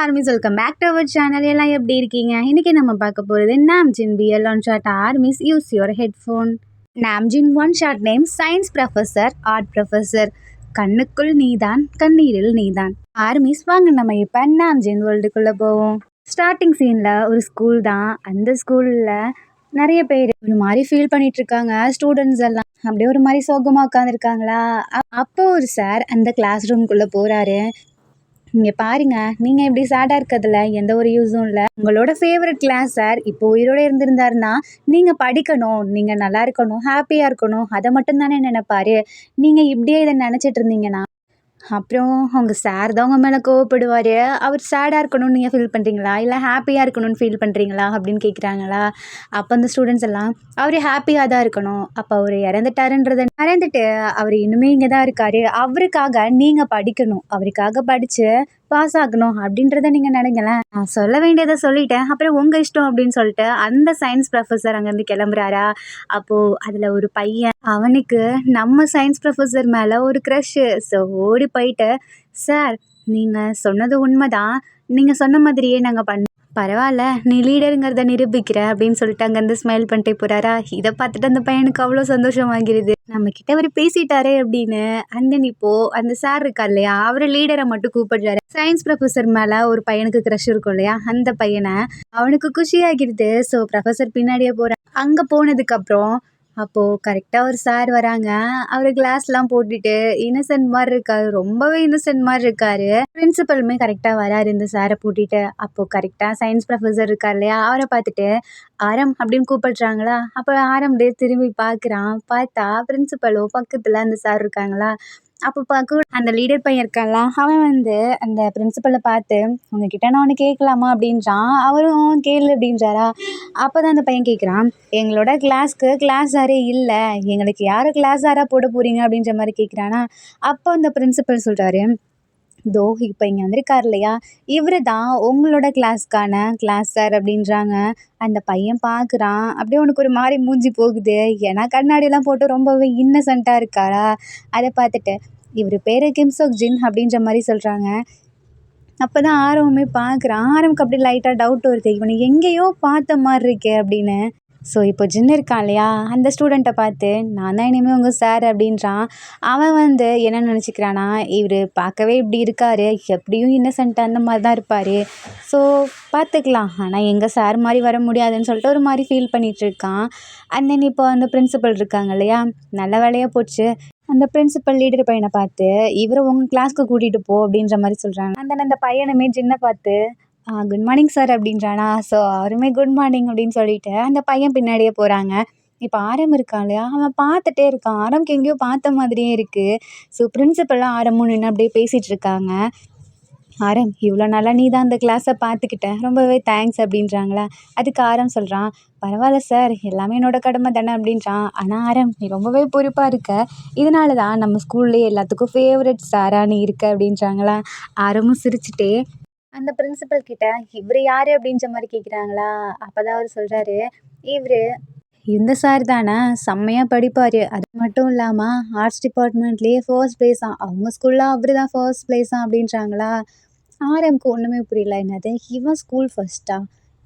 Armies welcome back to our channel. எல்லாம் எப்படி இருக்கீங்க? இன்னைக்கு நம்ம பார்க்க போகிறது Namjin BL one shot armies use your headphone. Namjin one shot name science professor, art professor. கண்ணுக்குள் நீதான், கண்ணீரில் நீதான். ஆர்மிஸ் வாங்க நம்ம இப்போ நாம்ஜின் வேர்ல்டுக்குள்ளே போவோம். ஸ்டார்டிங் சீனில் ஒரு ஸ்கூல் தான். அந்த ஸ்கூலில் நிறைய பேர் ஒரு மாதிரி ஃபீல் பண்ணிட்டு இருக்காங்க. ஸ்டூடெண்ட்ஸ் எல்லாம் அப்படியே ஒரு மாதிரி சோகமாக உட்காந்துருக்காங்களா. அப்போ ஒரு சார் அந்த கிளாஸ் ரூம்குள்ளே போகிறாரு. இங்கே பாருங்க, நீங்கள் இப்படி சேடாக இருக்கிறதுல எந்த ஒரு யூஸும் இல்லை. உங்களோட ஃபேவரட் கிளாஸ் சார் இப்போ உயிரோடு இருந்திருந்தாருன்னா நீங்கள் படிக்கணும், நீங்கள் நல்லா இருக்கணும், ஹாப்பியாக இருக்கணும், அதை மட்டும் தானே நினைப்பாரு. நீங்கள் இப்படியே இதை நினச்சிட்டு இருந்தீங்கன்னா அப்புறம் உங்கள் சார் தான் உங்கள் மேலே கோவப்படுவார். அவர் சேடாக இருக்கணும்னு நீங்கள் ஃபீல் பண்ணுறீங்களா, இல்லை ஹாப்பியாக இருக்கணும்னு ஃபீல் பண்ணுறீங்களா அப்படின்னு கேட்குறாங்களா. அப்போ அந்த ஸ்டூடெண்ட்ஸ் எல்லாம் அவர் ஹாப்பியாக தான் இருக்கணும். அப்போ அவர் இறந்துட்டாருன்றதை மறந்துட்டு அவர் இன்னுமே இங்கே தான் இருக்கார். அவருக்காக நீங்கள் படிக்கணும், அவருக்காக படித்து பாஸ் ஆகணும் அப்படின்றத நீங்கள் நினைங்களேன். நான் சொல்ல வேண்டியதை சொல்லிட்டேன், அப்புறம் உங்கள் இஷ்டம் அப்படின்னு சொல்லிட்டு அந்த சயின்ஸ் ப்ரொஃபஸர் அங்கேருந்து கிளம்புறாரா. அப்போது அதில் ஒரு பையன், அவனுக்கு நம்ம சயின்ஸ் ப்ரொஃபஸர் மேலே ஒரு க்ரஷ்ஷு. ஸோ ஓடி போயிட்டு, சார் நீங்கள் சொன்னது உண்மைதான், நீங்கள் சொன்ன மாதிரியே நாங்கள் பரவாயில்ல, நீ லீடருங்கிறத நிரூபிக்கிற அப்படின்னு சொல்லிட்டு அங்கேருந்து ஸ்மைல் பண்ணிட்டே போகிறாரா. இதை பார்த்துட்டு அந்த பையனுக்கு அவ்வளோ சந்தோஷமாகிறது. நம்மக்கிட்ட அவர் பேசிட்டாரே அப்படின்னு. இப்போது அந்த சார் இருக்கார் இல்லையா, அவர் லீடரை மட்டும் கூப்பிடுறாரு. சயின்ஸ் ப்ரொஃபஸர் மேலே ஒரு பையனுக்கு க்ரஷ் இருக்கும் இல்லையா, அந்த பையனை அவனுக்கு குஷியாகிடுது. ஸோ ப்ரொஃபஸர் பின்னாடியே போகிறேன். அங்கே போனதுக்கப்புறம் அப்போது கரெக்டாக ஒரு சார் வராங்க. அவர் கிளாஸ்லாம் போட்டுட்டு இன்னசென்ட் மாதிரி இருக்காரு, ரொம்பவே இன்னசென்ட் மாதிரி இருக்காரு. பிரின்சிபலுமே கரெக்டாக வராரு இந்த சாரை பூட்டிட்டு. அப்போது கரெக்டாக சயின்ஸ் ப்ரொஃபஸர் இருக்கார் இல்லையா, அவரை பார்த்துட்டு ஆரம் அப்படின்னு கூப்பிடுறாங்களா. அப்போ ஆரம் டே திரும்பி பார்க்குறான். பார்த்தா பிரின்சிபலோ பக்கத்தில் அந்த சார் இருக்காங்களா. அப்போ பார்க்க அந்த லீடர் பையன் இருக்கான்ல, அவன் அந்த பிரின்சிபலை பார்த்து உங்ககிட்ட நான் ஒன்று கேட்கலாமா அப்படின்றான். அவரும் கேளு அப்படின்றாரா. அப்போ தான் அந்த பையன் கேட்குறான், எங்களோட கிளாஸ்க்கு கிளாஸ் சாரே இல்லை, எங்களுக்கு யாரை கிளாஸ் சாராக போட போகிறீங்க அப்படின்ற மாதிரி கேட்குறானா. அப்போ அந்த பிரின்சிபல் சொல்கிறாரு, தோ இப்போ இங்கே வந்திருக்கார் இல்லையா, இவர் தான் உங்களோட கிளாஸ்க்கான கிளாஸ் சார் அப்படின்றாங்க. அந்த பையன் பார்க்குறான். அப்படியே உனக்கு ஒரு மாதிரி மூஞ்சி போகுது, ஏன்னா கண்ணாடியெல்லாம் போட்டு ரொம்பவே இன்னசென்ட்டாக இருக்காரா. அதை பார்த்துட்டு இவர் பேர் கிம்சோக் ஜின் அப்படின்ற மாதிரி சொல்கிறாங்க. அப்போ தான் ஆரவமே பார்க்குறான். ஆரவுக்கு அப்படி லைட்டாக டவுட் வருது, இவனை எங்கேயோ பார்த்த மாதிரி இருக்கே அப்படின்னு. ஸோ இப்போ ஜின் இருக்கான் இல்லையா, அந்த ஸ்டூடெண்ட்டை பார்த்து நான் தான் இனிமேல் உங்கள் சார் அப்படின்றான். அவன் என்ன நினச்சிக்கிறானா, இவர் பார்க்கவே இப்படி இருக்கார், எப்படியும் இன்னசென்ட்டாக அந்த மாதிரி தான் இருப்பார், ஸோ பார்த்துக்கலாம், ஆனால் எங்கள் சார் மாதிரி வர முடியாதுன்னு சொல்லிட்டு ஒரு மாதிரி ஃபீல் பண்ணிகிட்ருக்கான். இப்போ அந்த பிரின்சிபல் இருக்காங்க இல்லையா, நல்ல வேலையாக போச்சு. அந்த பிரின்சிபல் லீடர் பையனை பார்த்து இவரை உங்கள் கிளாஸ்க்கு கூட்டிகிட்டு போ அப்படின்ற மாதிரி சொல்கிறாங்க. அந்த பையனுமே ஜின்னை பார்த்து குட் மார்னிங் சார் அப்படின்றானா. ஸோ அவருமே குட் மார்னிங் அப்படின்னு சொல்லிட்டு அந்த பையன் பின்னாடியே போகிறாங்க. இப்போ ஆரம் இருக்கான் இல்லையா, அவன் பார்த்துட்டே இருக்கான். ஆரம்க்கு எங்கேயோ பார்த்த மாதிரியே இருக்குது. ஸோ பிரின்சிபல்லாம் ஆரமும் நின்று அப்படியே பேசிகிட்டு இருக்காங்க. ஆரம், இவ்வளோ நாளாக நீ தான் அந்த கிளாஸை பார்த்துக்கிட்ட, ரொம்பவே தேங்க்ஸ் அப்படின்றாங்களா. அதுக்கு ஆரம் சொல்கிறான், பரவாயில்ல சார், எல்லாமே என்னோட கடமை தானே அப்படின்றான். ஆனால் ஆரம், நீ ரொம்பவே பொறுப்பாக இருக்க, இதனால தான் நம்ம ஸ்கூல்லேயே எல்லாத்துக்கும் ஃபேவரட் சாராக நீ இருக்க அப்படின்றாங்களா. ஆரமும் சிரிச்சுட்டே அந்த பிரின்சிபல் கிட்ட இவர் யார் அப்படின்ற மாதிரி கேட்குறாங்களா. அப்போ தான் அவர் சொல்கிறாரு, இவர் இந்த சார் தானே, செம்மையாக படிப்பார், அது மட்டும் இல்லாமல் ஆர்ட்ஸ் டிபார்ட்மெண்ட்லேயே ஃபர்ஸ்ட் ப்ளேஸாக, அவங்க ஸ்கூலில் அவர் தான் ஃபர்ஸ்ட் ப்ளேஸாக அப்படின்றாங்களா. ஆரம்க்கு ஒன்றுமே புரியல. என்னது, இவன் ஸ்கூல் ஃபஸ்ட்டா,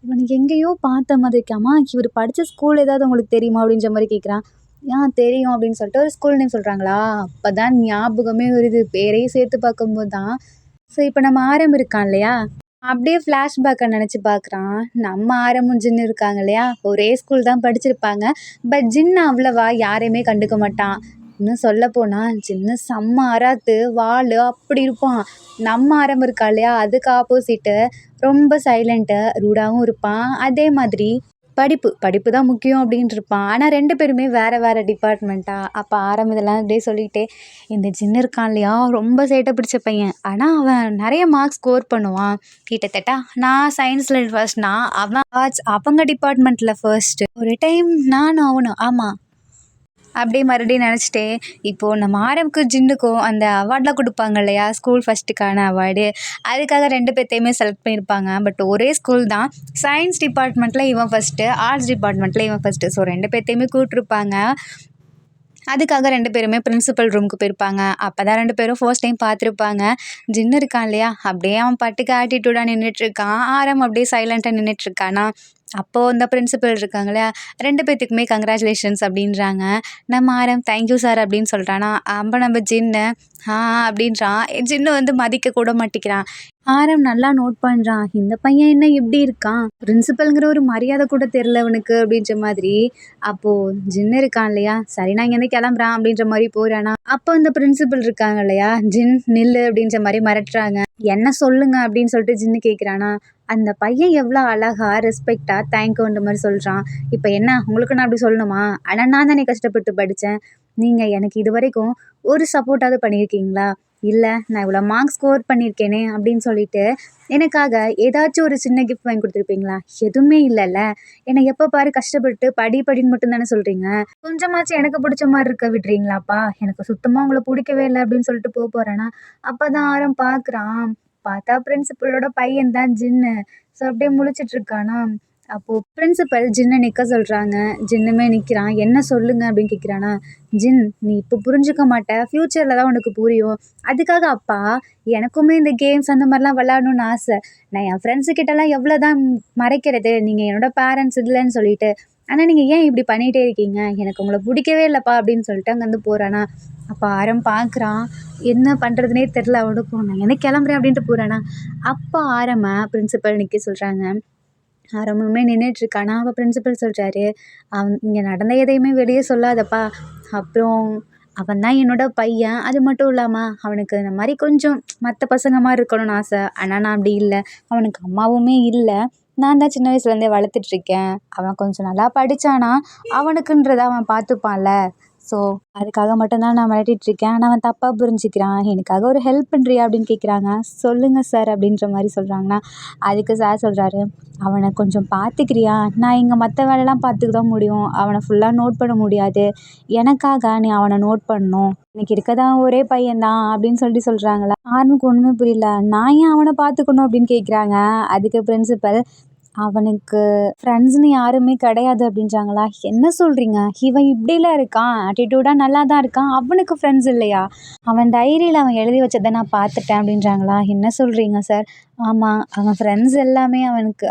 இவனுக்கு எங்கேயோ பார்த்த மாதிரி இருக்காமா, இவர் படித்த ஸ்கூல் ஏதாவது உங்களுக்கு தெரியுமா அப்படின்ற மாதிரி கேட்குறான். தெரியும் அப்படின்னு சொல்லிட்டு ஒரு ஸ்கூல் நேம் சொல்கிறாங்களா. அப்போ தான் ஞாபகமே வருது, பேரையும் சேர்த்து பார்க்கும்போது தான். ஸோ இப்போ நம்ம ஆரம் இருக்கான் இல்லையா, அப்படியே ஃப்ளாஷ்பேக்கை நினச்சி பார்க்குறான். நம்ம ஆரமும் ஜின்னு இருக்காங்க இல்லையா, ஒரே ஸ்கூல் தான் படிச்சிருப்பாங்க. பட் ஜின்னு அவ்வளவா யாரையுமே கண்டுக்க மாட்டான். இன்னும் சொல்லப்போனால் ஜின்னு செம்ம அராத்து வாள் அப்படி இருப்பான். நம்ம ஆரம் இருக்கா இல்லையா, அதுக்கு ஆப்போசிட்டு ரொம்ப சைலண்ட்டு ரூடாகவும் இருப்பான். அதே மாதிரி படிப்பு தான் முக்கியம் அப்படின்ட்டு இருப்பான். ஆனால் 2 பேருமே வேறு வேறு டிபார்ட்மெண்ட்டாக. அப்போ ஆரம் இதெல்லாம் அப்படியே சொல்லிட்டு, இந்த ஜின்னு இருக்கான் இல்லையா, ரொம்ப சேட்டை பிடிச்ச பையன், ஆனால் அவன் நிறைய மார்க்ஸ் ஸ்கோர் பண்ணுவான். கிட்டத்தட்ட நான் சயின்ஸில் ஃபர்ஸ்ட்னா அவன் ஆர்ட்ஸ் அவங்க டிபார்ட்மெண்ட்டில் ஃபர்ஸ்ட்டு. ஒரு டைம் நானும் அவனும், ஆமாம் அப்படியே மறுபடியும் நினச்சிட்டே, இப்போது நம்ம ஆரம்க்கு ஜின்னுக்கும் அந்த அவார்ட்லாம் கொடுப்பாங்க இல்லையா, ஸ்கூல் ஃபஸ்ட்டுக்கான அவார்டு, அதுக்காக 2 பேர்த்தையுமே செலக்ட் பண்ணியிருப்பாங்க. பட் ஒரே ஸ்கூல் தான். சயின்ஸ் டிபார்ட்மெண்ட்டில் இவன் ஃபஸ்ட்டு, ஆர்ட்ஸ் டிபார்ட்மெண்ட்டில் இவன் ஃபஸ்ட்டு. ஸோ 2 பேர்த்தையுமே கூப்பிட்ருப்பாங்க. அதுக்காக 2 பேருமே பிரின்சிபல் ரூமுக்கு போயிருப்பாங்க. அப்பதான் 2 பேரும் ஃபர்ஸ்ட் டைம் பார்த்துருப்பாங்க. ஜின்னு இருக்கான் இல்லையா, அப்படியே அவன் பாட்டுக்கு ஆட்டிட்யூடா நின்னுட்ருக்கான். ஆரம் அப்படியே சைலண்ட்டா நின்னுட்ருக்கானா, அப்போ அந்த பிரின்சிபல் இருக்காங்க இல்லையா, 2 பேத்துக்குமே கங்ராச்சுலேஷன்ஸ் அப்படின்றாங்க. நம்ம ஆரம் தேங்க் யூ சார் அப்படின்னு சொல்றானா, அப்ப நம்ம ஜின்னு அப்படின்றான். ஜின்னு வந்து மதிக்க கூட மாட்டிக்கிறான். ஆரம் நல்லா நோட் பண்றான். இந்த பையன் என்ன இப்படி இருக்கான்? பிரின்சிபல்ங்கிற ஒரு மரியாதை கூட தெரியல இவனுக்கு அப்படின்ற மாதிரி. அப்போ ஜின்னு இருக்கான் இல்லையா, சரி நான் இங்கேருந்து கிளம்புறேன் அப்படின்ற மாதிரி போறானா, அப்போ அந்த பிரின்சிபல் இருக்காங்க இல்லையா, ஜின் நில்லு அப்படின்ற மாதிரி மிரட்டுறாங்க. என்ன சொல்லுங்க அப்படின்னு சொல்லிட்டு ஜின்னு கேட்குறானா, அந்த பையன் எவ்வளோ அழகா ரெஸ்பெக்டா தேங்க்யூன்ற மாதிரி சொல்றான். இப்போ என்ன உங்களுக்கு நான் அப்படி சொல்லணுமா? ஆனா நான் தானே கஷ்டப்பட்டு படித்தேன். நீங்க எனக்கு இது வரைக்கும் ஒரு சப்போர்ட்டாவது பண்ணியிருக்கீங்களா? இல்ல நான் இவ்வளோ மார்க்ஸ் ஸ்கோர் பண்ணியிருக்கேனே அப்படின்னு சொல்லிட்டு எனக்காக ஏதாச்சும் ஒரு சின்ன கிஃப்ட் வாங்கி கொடுத்துருப்பீங்களா? எதுவுமே இல்லைல்ல. என்னை எப்போ பாரு கஷ்டப்பட்டு படி படின்னு மட்டும் தானே சொல்றீங்க. கொஞ்சமாச்சும் எனக்கு பிடிச்ச மாதிரி இருக்க விடுறீங்களாப்பா? எனக்கு சுத்தமா உங்களை பிடிக்கவே இல்லை அப்படின்னு சொல்லிட்டு போறேன்னா, அப்பதான் ஆரம் பார்க்குறான். பார்த்தா பிரின்சிபலோட பையன் தான் ஜின்னு. ஸோ அப்படியே முழிச்சிட்டு இருக்கானா. அப்போ பிரின்சிபல் ஜின்னை நிற்க சொல்றாங்க. ஜின்னுமே நிற்கிறான். என்ன சொல்லுங்க அப்படின்னு கேட்குறானா, ஜின் நீ இப்போ புரிஞ்சுக்க மாட்ட, ஃப்யூச்சரில் தான் உனக்கு புரியும். அதுக்காக அப்பா எனக்குமே இந்த கேம்ஸ் அந்த மாதிரிலாம் விளாடணும்னு ஆசை. நான் என் ஃப்ரெண்ட்ஸு கிட்டலாம் எவ்வளோ தான் மறைக்கிறது, நீங்கள் என்னோட பேரண்ட்ஸ் இல்லைன்னு சொல்லிட்டு. ஆனால் நீங்கள் ஏன் இப்படி பண்ணிகிட்டே இருக்கீங்க, எனக்கு உங்களை பிடிக்கவே இல்லைப்பா அப்படின்னு சொல்லிட்டு அங்கேருந்து போகிறானா. அப்போ ஆரம் பார்க்குறான். என்ன பண்ணுறதுனே தெரில அவனுக்கும். நான் எனக்கு கிளம்புறேன் அப்படின்ட்டு போகிறானா. அப்போ ஆரம்ப பிரின்சிபல் நிற்க சொல்கிறாங்க. ஆரம்பமே நின்றுட்டுருக்கானா, அப்போ பிரின்சிபல் சொல்கிறாரு, இங்கே நடந்த எதையுமே வெளியே சொல்லாதப்பா. அப்புறம் அவன் தான் என்னோட பையன். அது மட்டும் இல்லாமல் அவனுக்கு இந்த மாதிரி கொஞ்சம் மற்ற பசங்க மாதிரி இருக்கணும்னு ஆசை. ஆனால் நான் அப்படி இல்லை. அவனுக்கு அம்மாவுமே இல்லை. நான் தான் சின்ன வயசுலேருந்தே வளர்த்துட்ருக்கேன். அவன் கொஞ்சம் நல்லா படித்தானா அவனுக்குன்றதை அவன் பார்த்துப்பான்ல. ஸோ அதுக்காக மட்டும்தான் நான் மிரட்டிகிட்ருக்கேன். ஆனால் அவன் தப்பாக புரிஞ்சுக்கிறான். எனக்காக ஒரு ஹெல்ப் பண்ணுறியா அப்படின்னு கேட்குறாங்க. சொல்லுங்கள் சார் அப்படின்ற மாதிரி சொல்கிறாங்கன்னா, அதுக்கு சார் சொல்கிறாரு, அவனை கொஞ்சம் பார்த்துக்கிறியா? நான் இங்கே மற்ற வேலைலாம் பார்த்துக்க தான் முடியும். அவனை ஃபுல்லாக நோட் பண்ண முடியாது. எனக்காக நீ அவனை நோட் பண்ணணும். எனக்கு இருக்கதான் ஒரே பையன்தான் அப்படின்னு சொல்லிட்டு சொல்கிறாங்களா. ஆர்முக்கு ஒன்றுமே புரியல. நான் ஏன் அவனை பார்த்துக்கணும் அப்படின்னு கேட்குறாங்க. அதுக்கு பிரின்சிபல், அவனுக்கு ஃப்ரெண்ட்ஸ்னு யாருமே கிடையாது அப்படின்றாங்களா. என்ன சொல்கிறீங்க? இவன் இப்படிலாம் இருக்கான், ஆட்டிடியூடாக நல்லா தான் இருக்கான், அவனுக்கு ஃப்ரெண்ட்ஸ் இல்லையா? அவன் டைரியில் அவன் எழுதி வச்சதை நான் பார்த்துட்டேன் அப்படின்றாங்களா. என்ன சொல்கிறீங்க சார்? ஆமாம், அவன் ஃப்ரெண்ட்ஸ் எல்லாமே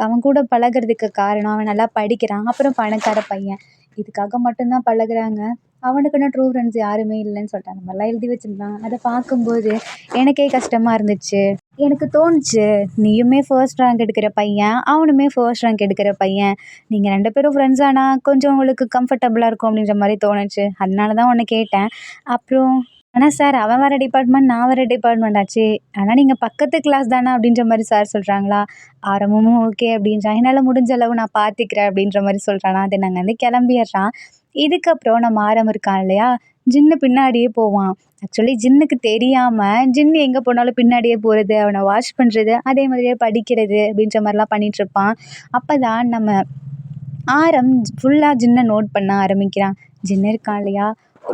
அவன் கூட பழகுறதுக்கு காரணம் அவன் நல்லா படிக்கிறான், அப்புறம் பணக்கார பையன். இதுக்காக மட்டும்தான் பழகுறாங்க. அவனுக்குன்னு ட்ரூ ஃப்ரெண்ட்ஸ் யாருமே இல்லைன்னு சொல்லிட்டு அந்த மாதிரிலாம் எழுதி வச்சுருந்தான். அதை பார்க்கும்போது எனக்கே கஷ்டமாக இருந்துச்சு. எனக்கு தோணுச்சு, நீயுமே ஃபர்ஸ்ட் ரேங்க் எடுக்கிற பையன், அவனுமே ஃபர்ஸ்ட் ரேங்க் எடுக்கிற பையன். நீங்கள் 2 பேரும் ஃப்ரெண்ட்ஸ் ஆனால் கொஞ்சம் உங்களுக்கு கம்ஃபர்டபுளாக இருக்கும் அப்படின்ற மாதிரி தோணுச்சு. அதனால தான் உன்னை கேட்டேன். அப்புறம் ஆனால் சார் அவன் வேறு டிபார்ட்மெண்ட், நான் வேறு டிபார்ட்மெண்ட் ஆச்சு. ஆனால் நீங்கள் பக்கத்து கிளாஸ் தானே அப்படின்ற மாதிரி சார் சொல்கிறாங்களா. ஆரம்பமும் ஓகே அப்படின்றான். என்னால் முடிஞ்ச அளவு நான் பார்த்துக்கிறேன் அப்படின்ற மாதிரி சொல்கிறானா. அதை நாங்கள் வந்து கிளம்பிடுறான். இதுக்கப்புறம் நம்ம ஆரம் இருக்கான் இல்லையா, ஜின்னு பின்னாடியே போவான். ஆக்சுவலி ஜின்னுக்கு தெரியாமல் ஜின்னு எங்கே போனாலும் பின்னாடியே போகிறது, அவனை வாட்ச் பண்ணுறது, அதே மாதிரியே படிக்கிறது அப்படின்ற மாதிரிலாம் பண்ணிகிட்ருப்பான். அப்போ தான் நம்ம ஆரம் ஃபுல்லாக ஜின்னை நோட் பண்ண ஆரம்பிக்கிறான். ஜின்னு இருக்கான் இல்லையா,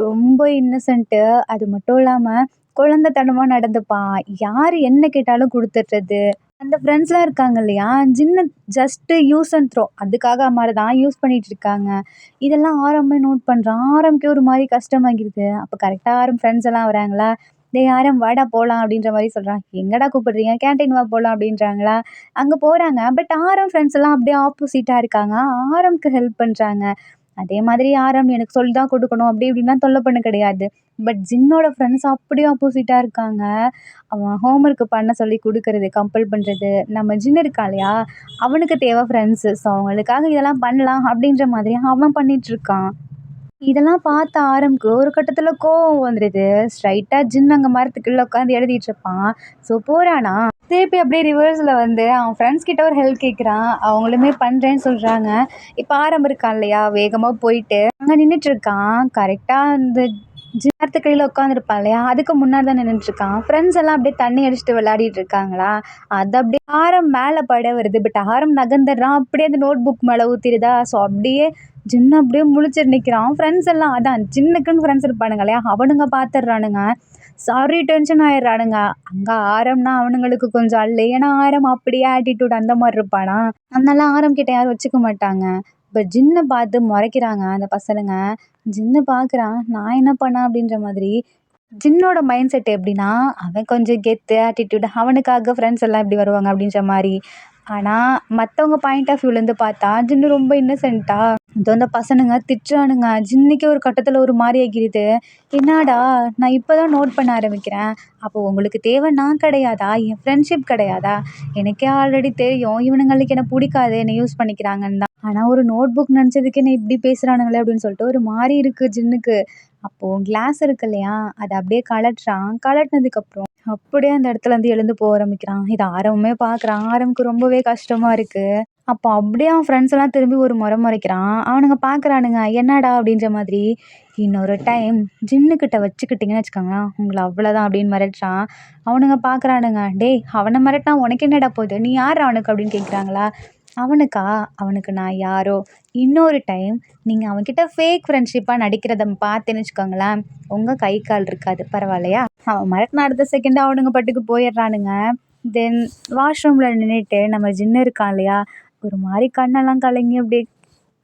ரொம்ப இன்னசென்ட்டு. அது மட்டும் இல்லாமல் குழந்தைத்தனமாக நடந்துப்பான். யார் என்ன கேட்டாலும் கொடுத்துட்றது. அந்த ஃப்ரெண்ட்ஸ்லாம் இருக்காங்க இல்லையா, ஜின்ன ஜஸ்ட்டு யூஸ் அண்ட் த்ரோ அதுக்காக மாதிரி தான் யூஸ் பண்ணிகிட்டு இருக்காங்க. இதெல்லாம் ஆரம்பமே நோட் பண்ணுறான். ஆரம்க்கே ஒரு மாதிரி கஷ்டமாகிடுது. அப்போ கரெக்டாக ஆரம் ஃப்ரெண்ட்ஸ் எல்லாம் வராங்களா. டேய் ஆரம் வாடா போகலாம் அப்படின்ற மாதிரி சொல்கிறான். எங்கடா கூப்பிடுறீங்க? கேன்டீன் வா போகலாம் அப்படின்றாங்களா. அங்கே போகிறாங்க. பட் ஆரம் ஃப்ரெண்ட்ஸ் எல்லாம் அப்படியே ஆப்போசிட்டாக இருக்காங்க. ஆரம்க்கு ஹெல்ப் பண்ணுறாங்க. அதே மாதிரி ஆரம் எனக்கு சொல்லி தான் கொடுக்கணும் அப்படி இப்படின்லாம் தொல்லை பண்ண கிடையாது. பட் ஜின்னோட ஃப்ரெண்ட்ஸ் அப்படியே ஆப்போசிட்டாக இருக்காங்க. அவன் ஹோம்ஒர்க் பண்ண சொல்லி கொடுக்கறது, கம்பல் பண்ணுறது. நம்ம ஜின்னு இருக்கான் இல்லையா, அவனுக்கு தேவை ஃப்ரெண்ட்ஸு. ஸோ அவங்களுக்காக இதெல்லாம் பண்ணலாம் அப்படின்ற மாதிரி அவன் பண்ணிகிட்ருக்கான். இதெல்லாம் பார்த்த ஆரம்க்கு ஒரு கட்டத்தில் கோவம் வந்துடுது. ஸ்ட்ரைட்டாக ஜின் அங்கே மரத்துக்குள்ள உட்காந்து எழுதிட்டு இருப்பான். ஸோ போகிறானா, திருப்பி அப்படியே ரிவர்ஸில் வந்து அவன் ஃப்ரெண்ட்ஸ் கிட்ட ஒரு ஹெல்ப் கேட்குறான். அவங்களுமே பண்ணுறேன்னு சொல்கிறாங்க. இப்போ ஆரம் இருக்கான் இல்லையா, வேகமாக போயிட்டு அங்கே நின்றுட்டுருக்கான். கரெக்டாக அந்த மரத்துக்கடியில் உட்காந்துருப்பான் இல்லையா, அதுக்கு முன்னாடி தான் நின்றுட்டுருக்கான். ஃப்ரெண்ட்ஸ் எல்லாம் அப்படியே தண்ணி அடிச்சுட்டு விளையாடிட்டு இருக்காங்களா. அது அப்படியே ஆரம் மேலே பட வருது. பட் ஆரம் நகர்ந்துடுறான். அப்படியே அந்த நோட் புக் மேலே ஊற்றிடுதா. ஸோ அப்படியே ஜின்னு அப்படியே முழிச்சிட்டு நிற்கிறான். ஃப்ரெண்ட்ஸ் எல்லாம் அதான் ஜின்னுக்குன்னு ஃப்ரெண்ட்ஸ் இருப்பானுங்க இல்லையா, அவனுங்க பார்த்துடுறானுங்க. Sorry tension ஆயிடுறானுங்க. அங்கே ஆரம்னா அவனுங்களுக்கு கொஞ்சம் அல்ல. ஏன்னா ஆரம் அப்படியே ஆட்டிடியூட் அந்த மாதிரி இருப்பானா. அதனால ஆரம் கிட்ட யாரும் வச்சுக்க மாட்டாங்க. இப்போ ஜின்னை பார்த்து முறைக்கிறாங்க அந்த பசங்க. ஜின்னு பார்க்குறான், நான் என்ன பண்ணேன் அப்படின்ற மாதிரி. ஜின்னோட மைண்ட் செட் எப்படின்னா, அவன் கொஞ்சம் கெத்து, ஆட்டிட்யூட் அவனுக்காக ஃப்ரெண்ட்ஸ் எல்லாம் இப்படி வருவாங்க அப்படின்ற மாரி. ஆனா, மத்தவங்க பாயிண்ட் ஆஃப் வியூலேருந்து பார்த்தா, ஜின்னு ரொம்ப இன்னசென்ட்டா இதோ இந்த பசனுங்க திட்டுறானுங்க. ஜின்னுக்கே ஒரு கட்டத்தில ஒரு மாரி ஆகிருது. "என்னடா நான் இப்ப தான் நோட் பண்ண ஆரம்பிக்கிறேன். அப்போ உங்களுக்கு தேவை நான் கிடையாதா? என் ஃப்ரெண்ட்ஷிப் கிடையாதா? எனக்கே ஆல்ரெடி தெரியும். இவனுங்களுக்கு என்ன புடிக்காது. என்ன யூஸ் பண்ணிக்கிறாங்கன்னு தான். ஆனா ஒரு நோட் புக் நெனச்சதுக்கு என்ன இப்படி பேசுறானுங்களே!" அப்படின்னு சொல்லிட்டு ஒரு மாரி இருக்கு ஜின்னுக்கு. அப்போ கிளாஸ் இருக்கு இல்லையா? அத அப்படியே கழட்டுறான். கழட்டுனதுக்கப்புறம் அப்படியே அந்த இடத்துலருந்து எழுந்து ஆரம்பிக்கிறான். இத ஆரவமே பார்க்குறான். ஆரம்க்கு ரொம்பவே கஷ்டமா இருக்கு. அப்போ அப்படியே அவன் ஃப்ரெண்ட்ஸ் எல்லாம் திரும்பி ஒரு முறைக்கிறான். அவனுங்க பார்க்குறானுங்க. "என்னடா?" அப்படின்ற மாதிரி. "இன்னொரு டைம் ஜின்னுகிட்ட வச்சுக்கிட்டீங்கன்னு வச்சுக்கோங்களேன், உங்கள அவ்வளோதான்" அப்படின்னு மிரட்டுறான். அவனுங்க பார்க்குறானுங்க. "டேய் அவன மிரட்டுனா உனக்கு என்னடா போகுது? நீ யார்றா அவனுக்கு?" அப்படின்னு கேட்குறாங்களா. அவனுக்கா? அவனுக்கு நான் யாரோ. இன்னொரு டைம் நீங்க அவன்கிட்ட ஃபேக் ஃப்ரெண்ட்ஷிப்பா நடிக்கிறத பார்த்தேன்னு வச்சுக்கோங்களேன், உங்க கை கால் இருக்காது. பரவாயில்லையா? அவன் மிரட்டுன அடுத்த செகண்ட் அவனுங்க பாட்டுக்கு போயிடுறானுங்க. தென் வாஷ்ரூம்ல நின்னுட்டு நம்ம ஜின்னு இருக்கான் இல்லையா? ஒரு மாரி கண்ணெல்லாம் கலங்கி அப்படியே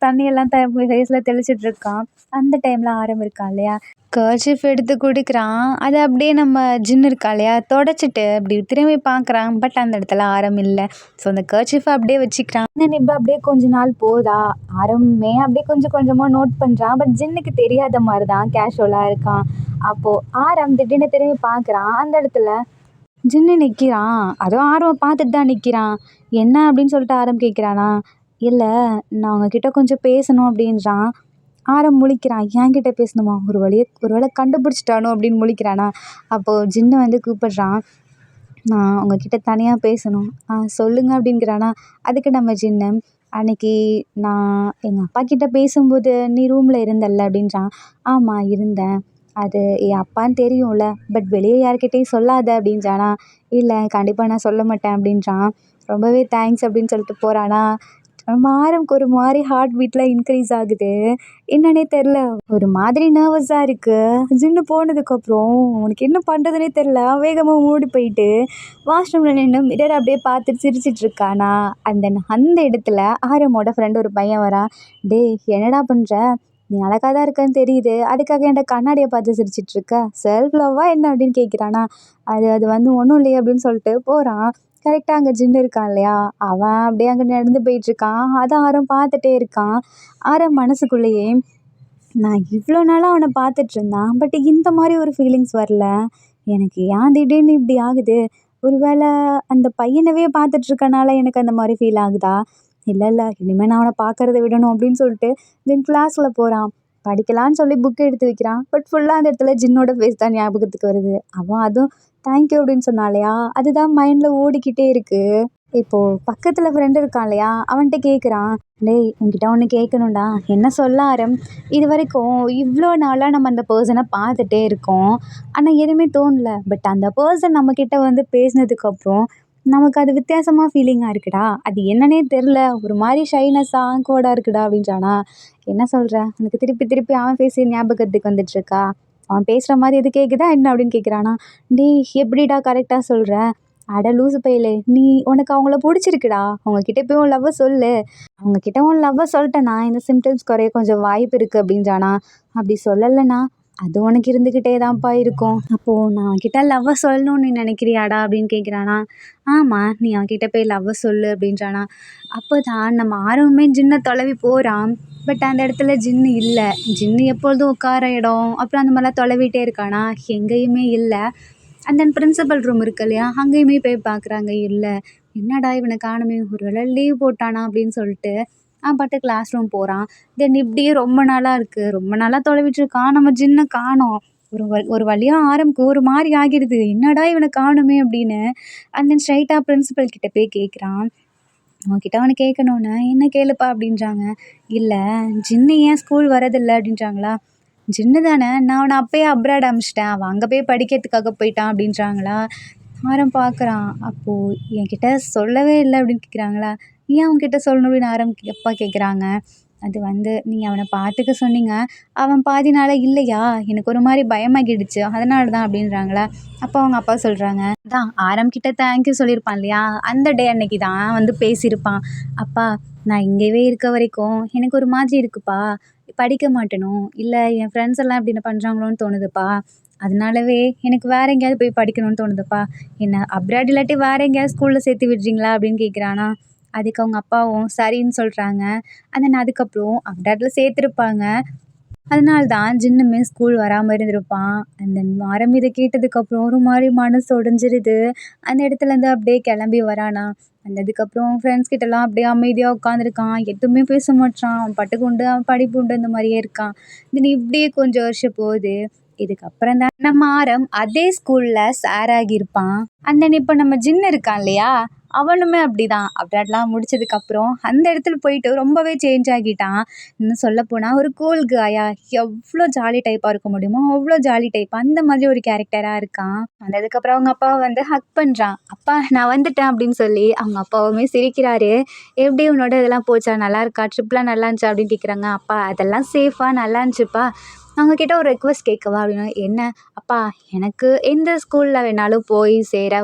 தண்ணியெல்லாம் ஃபேஸ்ல தெளிச்சிட்டு இருக்கான். அந்த டைம்ல ஆரம் இருக்கான் இல்லையா? கர்ச்சீஃப் எடுத்து குடுக்குறான். அத அப்படியே நம்ம ஜின்னு இருக்கா இல்லையா? தொடச்சிட்டு அப்படி திரும்பி பார்க்குறான். பட் அந்த இடத்துல ஆரம் இல்ல. ஸோ அந்த கர்ச்சீஃப அப்படியே வச்சுக்கிறான். நினைவு அப்படியே கொஞ்ச நாள் போதா, ஆரம்பமே அப்படியே கொஞ்சம் கொஞ்சமா நோட் பண்றான். பட் ஜின்னுக்கு தெரியாத மாரி தான் கேஷுவலா இருக்கான். அப்போ ஆரம் திடீர்னு திரும்பி பார்க்குறான். அந்த இடத்துல ஜின்னு நிக்கிறான். அதுவும் ஆரவ பார்த்துட்டு தான் நிக்கிறான். "என்ன?" அப்படின்னு சொல்லிட்டு ஆரம் கேட்குறானா? "இல்ல, நான் உங்ககிட்ட கொஞ்சம் பேசணும்" அப்படின்றான். ஆரம் முழிக்கிறான். "என்கிட்ட பேசணுமா?" ஒரு வேளை கண்டுபிடிச்சிட்டானோ அப்படின்னு முழிக்கிறானா? அப்போ ஜின்னு வந்து கூப்பிடுறான். "நான் உங்ககிட்ட தனியா பேசணும்." சொல்லுங்க" அப்படிங்கிறானா. அதுக்கு நம்ம ஜின்னு, "அன்னைக்கு நான் எங்க அப்பா கிட்ட பேசும்போது நீ ரூம்ல இருந்தல்ல" அப்படின்றான். "ஆமா இருந்தேன். அது என் அப்பான்னு தெரியும்ல. பட் வெளிய யார்கிட்டயும் சொல்லாத" அப்படின்றானா. "இல்ல கண்டிப்பா நான் சொல்ல மாட்டேன்" அப்படின்றான். "ரொம்பவே தேங்க்ஸ்" அப்படின்னு சொல்லிட்டு போறானா. நம்ம ஆரம்க்கு ஒரு மாரி ஹார்ட் பீட்லாம் இன்க்ரீஸ் ஆகுது. என்னன்னே தெர்ல. ஒரு மாதிரி நர்வஸா இருக்கு. ஜின்னு போனதுக்கப்புறம் அவனுக்கு என்ன பண்ணுறதுன்னே தெர்ல. வேகமா ஓடி போயிட்டு வாஷ்ரூம்ல நின்னு மிரர அப்படியே பார்த்துட்டு சிரிச்சிட்டு இருக்கானா. அந்த இடத்துல ஆரமோட ஃப்ரெண்ட் ஒரு பையன் வரான். "டேய் என்னடா பண்ற? நீ அழகா தான் இருக்கன்னு தெரியுது. அதுக்காக ஏன்டா கண்ணாடிய பார்த்து சிரிச்சிட்டு இருக்க? செல்ஃப் லவ்வா என்ன?" அப்படின்னு கேட்குறானா. அது அது வந்து ஒண்ணும் இல்லையே அப்படின்னு சொல்லிட்டு போறான். கரெக்ட்டா அங்க ஜின்னு இருக்கான் இல்லையா? அவன் அப்படியே அங்க நடந்து போயிட்டுருக்கான். அத ஆரம் பார்த்துட்டே இருக்கான். ஆரம் மனசுக்குள்ளேயே, "நான் இவ்ளோ நாளா அவன பார்த்துட்ருந்தேன். பட் இந்த மாரி ஒரு ஃபீலிங்ஸ் வரல. எனக்கு ஏன் திடீர்னு இப்படி ஆகுது? ஒரு வேள அந்த பையனவே பார்த்துட்ருக்கனால எனக்கு அந்த மாரி ஃபீல் ஆகுதா? இல்ல, இல்ல. இனிமே நான் அவன பார்க்கறத விடணும்" அப்படின்னு சொல்லிட்டு தென் கிளாஸ்ல போறான். படிக்கலான்னு சொல்லி புக் எடுத்து வைக்கிறான். பட் ஃபுல்லா அந்த இடத்துல ஜின்னோட ஃபேஸ் தான் ஞாபகத்துக்கு வருது. அவன் அதுவும் தேங்க் யூ அப்படின்னு சொன்னான் இல்லையா? அதுதான் மைண்ட்ல ஓடிக்கிட்டே இருக்கு. இப்போ பக்கத்துல ஃப்ரெண்ட் இருக்கான் இல்லையா? அவன்ட்ட கேட்குறான். "டேய் உன்கிட்ட ஒண்ணு கேட்கணும்டா." "என்ன சொல்ல ஆரம்?" "இதுவரைக்கும் இவ்ளோ நாளா நம்ம அந்த பெர்சன பார்த்துட்டே இருக்கோம். ஆனா எதுவுமே தோணல. பட் அந்த பெர்சன் நம்மகிட்ட வந்து பேசினதுக்கப்புறம், நமக்கு அது வித்தியாசமா ஃபீலிங்கா இருக்குடா. அது என்னன்னே தெர்ல. ஒரு மாரி ஷைனஸ்ஸா, ஆக்வர்டா இருக்குடா" அப்படின்றானா. "என்ன சொல்ற? உனக்கு திருப்பி திருப்பி அவன் ஃபேஸே ஞாபகத்துக்கு வந்துட்டுருக்கா? அவன் பேசுற மாரி எது கேட்குதா என்ன?" அப்படின்னு கேட்குறானா. "டேய் எப்படிடா கரெக்ட்டா சொல்ற? அட லூசு பயலே! உனக்கு அவங்கள புடிச்சிருக்குடா. அவங்க கிட்ட போய் உன் லவ்வ சொல்லு. அவங்க கிட்ட உன் லவ்வ சொல்ட்டேன்னா, இந்த சிம்ப்டம்ஸ் குறைய கொஞ்சம் வாய்ப்பு இருக்கு" அப்படின்றானா. "அப்படி சொல்லலனா, அது உனக்கு இருந்துகிட்டே தான்ப்பா இருக்கும். அப்போ நான் அவன்கிட்ட லவ்வ சொல்லணும்னு நீ நினைக்கிறியாடா?" அப்படின்னு கேட்குறானா. "ஆமா, நீ அவன்கிட்ட போய் லவ்வ சொல்லு" அப்படின்றானா. அப்பதான் நம்ம ஆர்வமே ஜின்ன தொலைவி போறான். பட் அந்த இடத்துல ஜின்னு இல்ல. ஜின்னு எப்பொழுதும் உட்கார இடம், அப்புறம் அந்த மாரிலாம் தொலைவிட்டே இருக்கானா, எங்கேயுமே இல்ல. அண்ட் தென் பிரின்சிபல் ரூம் இருக்கு இல்லையா? அங்கேயுமே போய் பார்க்குறாங்க. இல்ல. என்னடா இவன காணோமே! ஒரு வேள லீவ் போட்டானா அப்படின்னு சொல்லிட்டு, அவன் பாட்டுக்கு கிளாஸ் ரூம் போறான். தென் இப்படியே ரொம்ப நாளா இருக்கு. ரொம்ப நாளா தொலைவிட்டு இருக்கான். நம்ம ஜின்ன காணோம். ஒரு வழியா ஆரம்க்கு ஒரு மாரி ஆகிடுது. என்னடா இவன காணோமே அப்படின்னு. அண்ட் தென் ஸ்ட்ரெயிட்டா பிரின்சிபல் கிட்ட போய் கேட்குறான். அவன்கிட்ட அவன கேட்கணும்னு, "என்ன கேளுப்பா" அப்படின்றாங்க. "இல்ல, ஜின்னு ஏன் ஸ்கூல் வரதில்ல?" அப்படின்றாங்களா. "ஜின்னு தானே, நான் அவன அப்பயே அப்ராட் அனுப்பிச்சிட்டேன். அவன் அங்க போய் படிக்கிறதுக்காக போயிட்டான்" அப்படின்றாங்களா. ஆரம் பார்க்குறான். "அப்போ என்கிட்ட சொல்லவே இல்ல" அப்படின்னு கேட்குறாங்களா. "ஏன் உன்கிட்ட சொல்லணும்?" அப்படின்னு ஆரம் அப்பா கேட்குறாங்க. அது வந்து, "நீங்க அவன பார்த்துக்க சொன்னீங்க. அவன் பாதி நாளா இல்லையா, எனக்கு ஒரு மாரி பயமாகிடுச்சு. அதனால தான்" அப்படின்றாங்களா. அப்போ அவங்க அப்பா சொல்றாங்க, அதான் ஆரம் கிட்ட தேங்க் யூ சொல்லியிருப்பான் இல்லையா? அந்த டே அன்னைக்கு தான் வந்து பேசியிருப்பான். "அப்பா, நான் இங்கவே இருக்க வரைக்கும் எனக்கு ஒரு மாதிரி இருக்குப்பா. படிக்க மாட்டேனோ, இல்ல என் ஃப்ரெண்ட்ஸ் எல்லாம் இப்படி என்ன பண்ணுறாங்களோன்னு தோணுதுப்பா. அதனாலவே எனக்கு வேற எங்கேயாவது போய் படிக்கணும்னு தோணுதுப்பா. என்ன அப்ராட் இல்லாட்டி வேற எங்கேயாவது ஸ்கூல்ல சேர்த்து விடுறீங்களா? அப்படின்னு கேட்குறானா. அதுக்கு அவங்க அப்பாவும் சரின்னு சொல்றாங்க. அதுக்கப்புறம் அப்ராட்ல சேர்த்துருப்பாங்க. அதனால தான் ஜின்னுமே ஸ்கூல் வராம இருந்திருப்பான். அந்த மரம் இத கேட்டதுக்கப்புறம் ஒரு மாரி மனசு உடைஞ்சிருது. அந்த இடத்துலேருந்து அப்படியே கிளம்பி வரானா. வந்ததுக்கப்புறம் ஃப்ரெண்ட்ஸ் கிட்டலாம் அப்படியே அமைதியா உட்காந்துருக்கான். எதுவுமே பேச மாட்றான். அவன் பாட்டுக்கு உண்டு, அவன் படிப்பு உண்டு இந்த மாரியே இருக்கான். இப்படியே கொஞ்சம் வருஷம் போகுது. இதுக்கப்புறம் தான் நம்ம ஆரம் அதே ஸ்கூல்ல சார் ஆகியிருப்பான். இப்ப நம்ம ஜின்னு இருக்கான் இல்லையா? அவனுமே அப்படிதான். அப்ராட்லாம் முடிச்சதுக்கப்புறம் அந்த இடத்துல போயிட்டு ரொம்பவே சேஞ்ச் ஆகிட்டான். இன்னும் சொல்லப்போனா ஒரு கூல் காயா எவ்வளோ ஜாலி டைப்பா இருக்க முடியுமோ, அவ்வளோ ஜாலி டைப். அந்த மாதிரி ஒரு கேரக்டரா இருக்கான். வந்ததுக்கப்புறம் அவங்க அப்பாவ வந்து ஹக் பண்றான். "அப்பா நான் வந்துட்டேன்" அப்படின்னு சொல்லி அவங்க அப்பாவுமே சிரிக்கிறாரு. "எப்படி உன்னோட இதெல்லாம் போச்சா? நல்லா இருக்கா? ட்ரிப்லாம் நல்லா இருந்துச்சா?" அப்படின்னு கேட்குறாங்க. "அப்பா அதெல்லாம் சேஃபா நல்லா இருந்துச்சுப்பா. நான் உங்ககிட்ட ஒரு ரெக்வெஸ்ட் கேட்கவா?" அப்படின்னா. "என்ன?" "அப்பா எனக்கு எந்த ஸ்கூல்ல வேணாலும் போய் சேர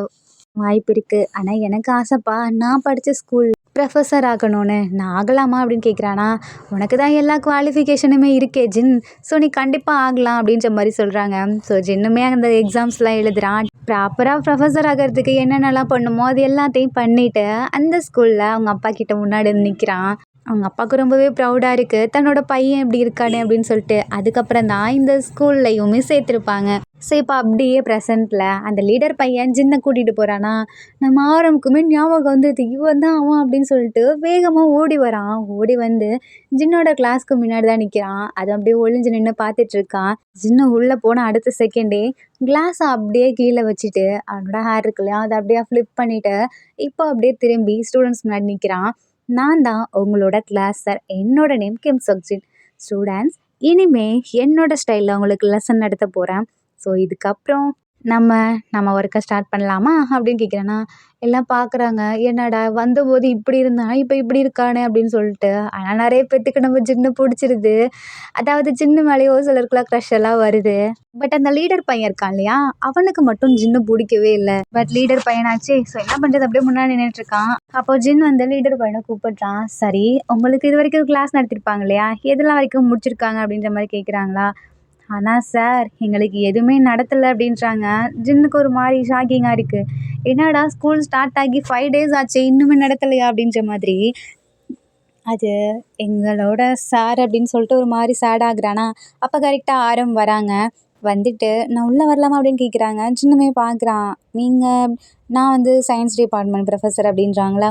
வாய்ப்பு இருக்கு. ஆனா எனக்கு ஆசைப்பா நான் படிச்ச ஸ்கூல் ப்ரொஃபஸர் ஆகணும்னு. நான் ஆகலாமா?" அப்படின்னு கேட்குறானா. "உனக்கு தான் எல்லா குவாலிஃபிகேஷனுமே இருக்கே ஜின். ஸோ நீ கண்டிப்பா ஆகலாம்" அப்படின்ற மாரி சொல்றாங்க. ஸோ ஜின்னுமே அந்த எக்ஸாம்ஸ்லாம் எழுதுறான். ப்ராப்பரா ப்ரொஃபஸர் ஆகறதுக்கு என்னென்னலாம் பண்ணுமோ அது எல்லாத்தையும் பண்ணிட்டு, அந்த ஸ்கூல்ல அவங்க அப்பா கிட்ட முன்னாடி வந்து நிக்கிறான். அவங்க அப்பாவுக்கு ரொம்பவே ப்ரௌடா இருக்கு. தன்னோட பையன் இப்படி இருக்கானே அப்படின்னு சொல்லிட்டு. அதுக்கப்புறம் தான் இந்த ஸ்கூல்லயுமே சேர்த்துருப்பாங்க. ஸோ இப்போ அப்படியே ப்ரெசென்ட்ல அந்த லீடர் பையன் ஜின்ன கூட்டிட்டு போறானா. நம்ம ஆரம்புக்குமே ஞாபகம் வந்தது. இவன் தான் அவன் அப்படின்னு சொல்லிட்டு வேகமா ஓடி வரான். ஓடி வந்து ஜின்னோட கிளாஸ்க்கு முன்னாடி தான் நிக்கிறான். அது அப்படியே ஒளிஞ்சு நின்னு பார்த்துட்டு இருக்கான். ஜின்னு உள்ள போன அடுத்த செகண்டே கிளாஸ அப்படியே கீழ வச்சுட்டு, அவனோட ஹேர் இருக்கு இல்லையா? அத அப்படியே ஃபிளிப் பண்ணிட்டு, இப்போ அப்படியே திரும்பி ஸ்டூடண்ட்ஸ் முன்னாடி நிக்கிறான். "நான் தான் உங்களோட கிளாஸ் சார். என்னோட நேம் கிம் சக்ஜின். ஸ்டூடண்ட்ஸ் இனிமே என்னோட ஸ்டைல்ல உங்களுக்கு லெசன் நடத்த போறேன். ஸோ இதுக்கப்புறம் நம்ம நம்ம ஒர்க்க ஸ்டார்ட் பண்ணலாமா?" அப்படின்னு கேட்குறேனா. எல்லாம் பார்க்குறாங்க. என்னடா வந்தபோது இப்படி இருந்தான், இப்போ இப்படி இருக்கானே அப்படின்னு சொல்லிட்டு. ஆனா நெறைய பேத்துக்கு நம்ம ஜின்ன புடிச்சிருது. அதாவது ஜின்னு மேலேயே ஒரு சிலருக்குலாம் க்ரஷ் எல்லாம் வருது. பட் அந்த லீடர் பையன் இருக்கான் இல்லையா? அவனுக்கு மட்டும் ஜின்ன புடிக்கவே இல்ல. But leader பையனாச்சே! ஸோ என்ன பண்றது? அப்படியே முன்னாடி நின்னுட்டு இருக்கான். அப்போ ஜின் வந்து லீடர் பையன கூப்பிடுறான். "சரி, உங்களுக்கு இதுவரைக்கும் கிளாஸ் நடத்திருப்பாங்க இல்லையா? எதெல்லாம் வரைக்கும் முடிச்சிருக்காங்க?" அப்படின்ற மாரி கேட்குறாங்களா. "ஆனா சார், எங்களுக்கு எதுவுமே நடத்தல" அப்படின்றாங்க. ஜின்னுக்கு ஒரு மாரி ஷாக்கிங்கா இருக்கு. "என்னடா ஸ்கூல் ஸ்டார்ட் ஆகி 5 டேஸ் ஆச்சே! இன்னுமே நடத்தலையா?" அப்படின்ற மாதிரி. அது எங்களோட சார் அப்படின்னு சொல்லிட்டு ஒரு மாரி சேட் ஆகுறானா. அப்ப கரெக்ட்டா ஆரம் வராங்க. வந்துட்டு, "நான் உள்ள வரலாமா?" அப்படின்னு கேட்குறாங்க. ஜின்னுமே பார்க்குறான். "நீங்க?" "நான் வந்து சயின்ஸ் டிபார்ட்மெண்ட் ப்ரொஃபஸர்" அப்படின்றாங்களா.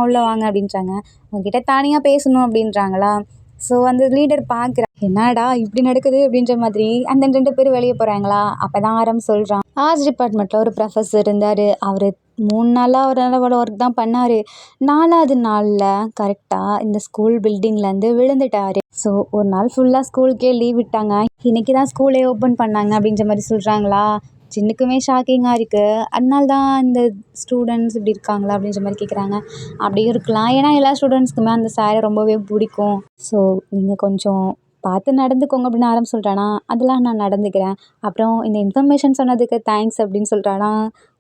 உள்ள வாங்க" அப்படின்றாங்க. "உங்ககிட்ட தனியா பேசணும்" அப்படின்றாங்களா. ஸோ அந்த லீடர் பார்க்குறான். "என்னடா இப்படி நடக்குது?" அப்படின்ற மாதிரி. அந்த 2 பேரும் வெளிய போறாங்களா. அப்பதான் ஆரம் சொல்றான். ஆர்ட்ஸ் டிபார்ட்மெண்ட்ல ஒரு ப்ரொஃபஸர் இருந்தாரு. அவரு 3 நாளா அவரோட ஒர்க் தான் பண்ணாரு. 4வது நாள்ல கரெக்ட்டா இந்த ஸ்கூல் பில்டிங்லேருந்து விழுந்துட்டாரு. ஸோ ஒரு நாள் ஃபுல்லா ஸ்கூலுக்கே லீவ் விட்டாங்க. இன்னைக்கு தான் ஸ்கூலே ஓப்பன் பண்ணாங்க அப்படின்ற மாரி சொல்றாங்களா. ஜின்னுக்குமே ஷாக்கிங்கா இருக்கு. அதனால தான் இந்த ஸ்டூடண்ட்ஸ் இப்படி இருக்காங்களா அப்படின்ற மாரி கேட்குறாங்க. அப்படியும் இருக்கலாம். ஏன்னா எல்லா ஸ்டூடண்ட்ஸ்க்குமே அந்த சார ரொம்பவே பிடிக்கும். ஸோ நீங்க கொஞ்சம் பார்த்து நடந்துக்கோங்க அப்படின்னு ஆரம் சொல்றானா. அதெல்லாம் நான் நடந்துக்கிறேன். அப்புறம் இந்த இன்ஃபர்மேஷன் சொன்னதுக்கு தேங்க்ஸ் அப்படின்னு சொல்றானா.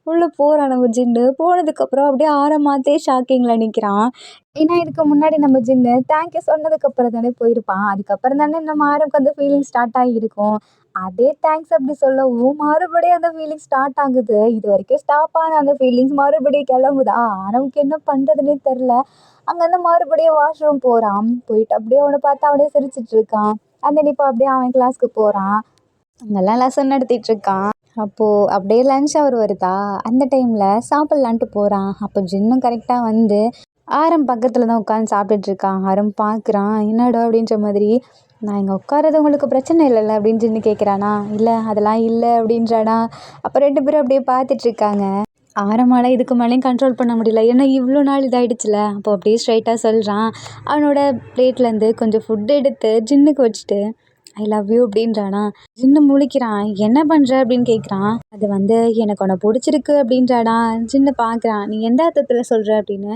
உள்ள போறான் நம்ம ஜின்னு. போனதுக்கப்புறம் அப்படியே ஆரமாத்தே ஷாக்கிங்ல நிக்கிறான். ஏன்னா இதுக்கு முன்னாடி நம்ம ஜின்னு தேங்க் யூ சொன்னதுக்கப்புறம் தானே போயிருப்பான். அதுக்கப்புறம் தானே நம்ம ஆரம்க்கு அந்த ஃபீலிங் ஸ்டார்ட் ஆகியிருக்கும். அதே தேங்க்ஸ் அப்படி சொல்லவும் மறுபடியும் அந்த ஃபீலிங் ஸ்டார்ட் ஆகுது. இதுவரைக்கும் ஸ்டாப் ஆன அந்த ஃபீலிங்ஸ் மறுபடியும் கிளம்புதா. ஆரம்க்கு என்ன பண்றதுன்னே தெரியல. அங்கேருந்து மறுபடியும் வாஷ்ரூம் போறான். போயிட்டு அப்படியே அவன பார்த்து அவனே சிரிச்சிட்டு இருக்கான். இப்போ அப்படியே அவன் கிளாஸ்க்கு போறான். அங்கெல்லாம் லெசன் நடத்திட்டு இருக்கான். அப்போ அப்படியே லஞ்ச் ஹவர் வருதா, அந்த டைம்ல சாப்பிடலான்ட்டு போறான். அப்போ ஜின்னும் கரெக்டா வந்து ஆரம் பக்கத்துல தான் உட்காந்து சாப்பிட்டுட்டு இருக்கான். ஆரம் பார்க்குறான். என்னடா அப்படின்ற மாதிரி. "நான் இங்கே உட்கார்றது உங்களுக்கு பிரச்சனை இல்லைல்ல?" அப்படின்னு ஜின்னு கேட்குறானா. "இல்லை அதெல்லாம் இல்லை" அப்படின்றானா. அப்போ 2 பேரும் அப்படியே பார்த்துட்டு இருக்காங்க. ஆரமால இதுக்கு மேலேயும் கண்ட்ரோல் பண்ண முடியல. ஏன்னா இவ்வளோ நாள் இதாயிடுச்சுல. அப்போ அப்படியே ஸ்ட்ரைட்டாக சொல்கிறான். அவனோட பிளேட்லேருந்து கொஞ்சம் ஃபுட் எடுத்து ஜின்னுக்கு வச்சுட்டு, "ஐ லவ் யூ" அப்படின்றானா. ஜின்னு முழிக்கிறான். "என்ன பண்ணுற?" அப்படின்னு கேட்குறான். அது வந்து "எனக்கு உன்னை பிடிச்சிருக்கு" அப்படின்றானா. ஜின்னு பார்க்குறான். "நீ எந்த அர்த்தத்தில் சொல்கிற?" அப்படின்னு.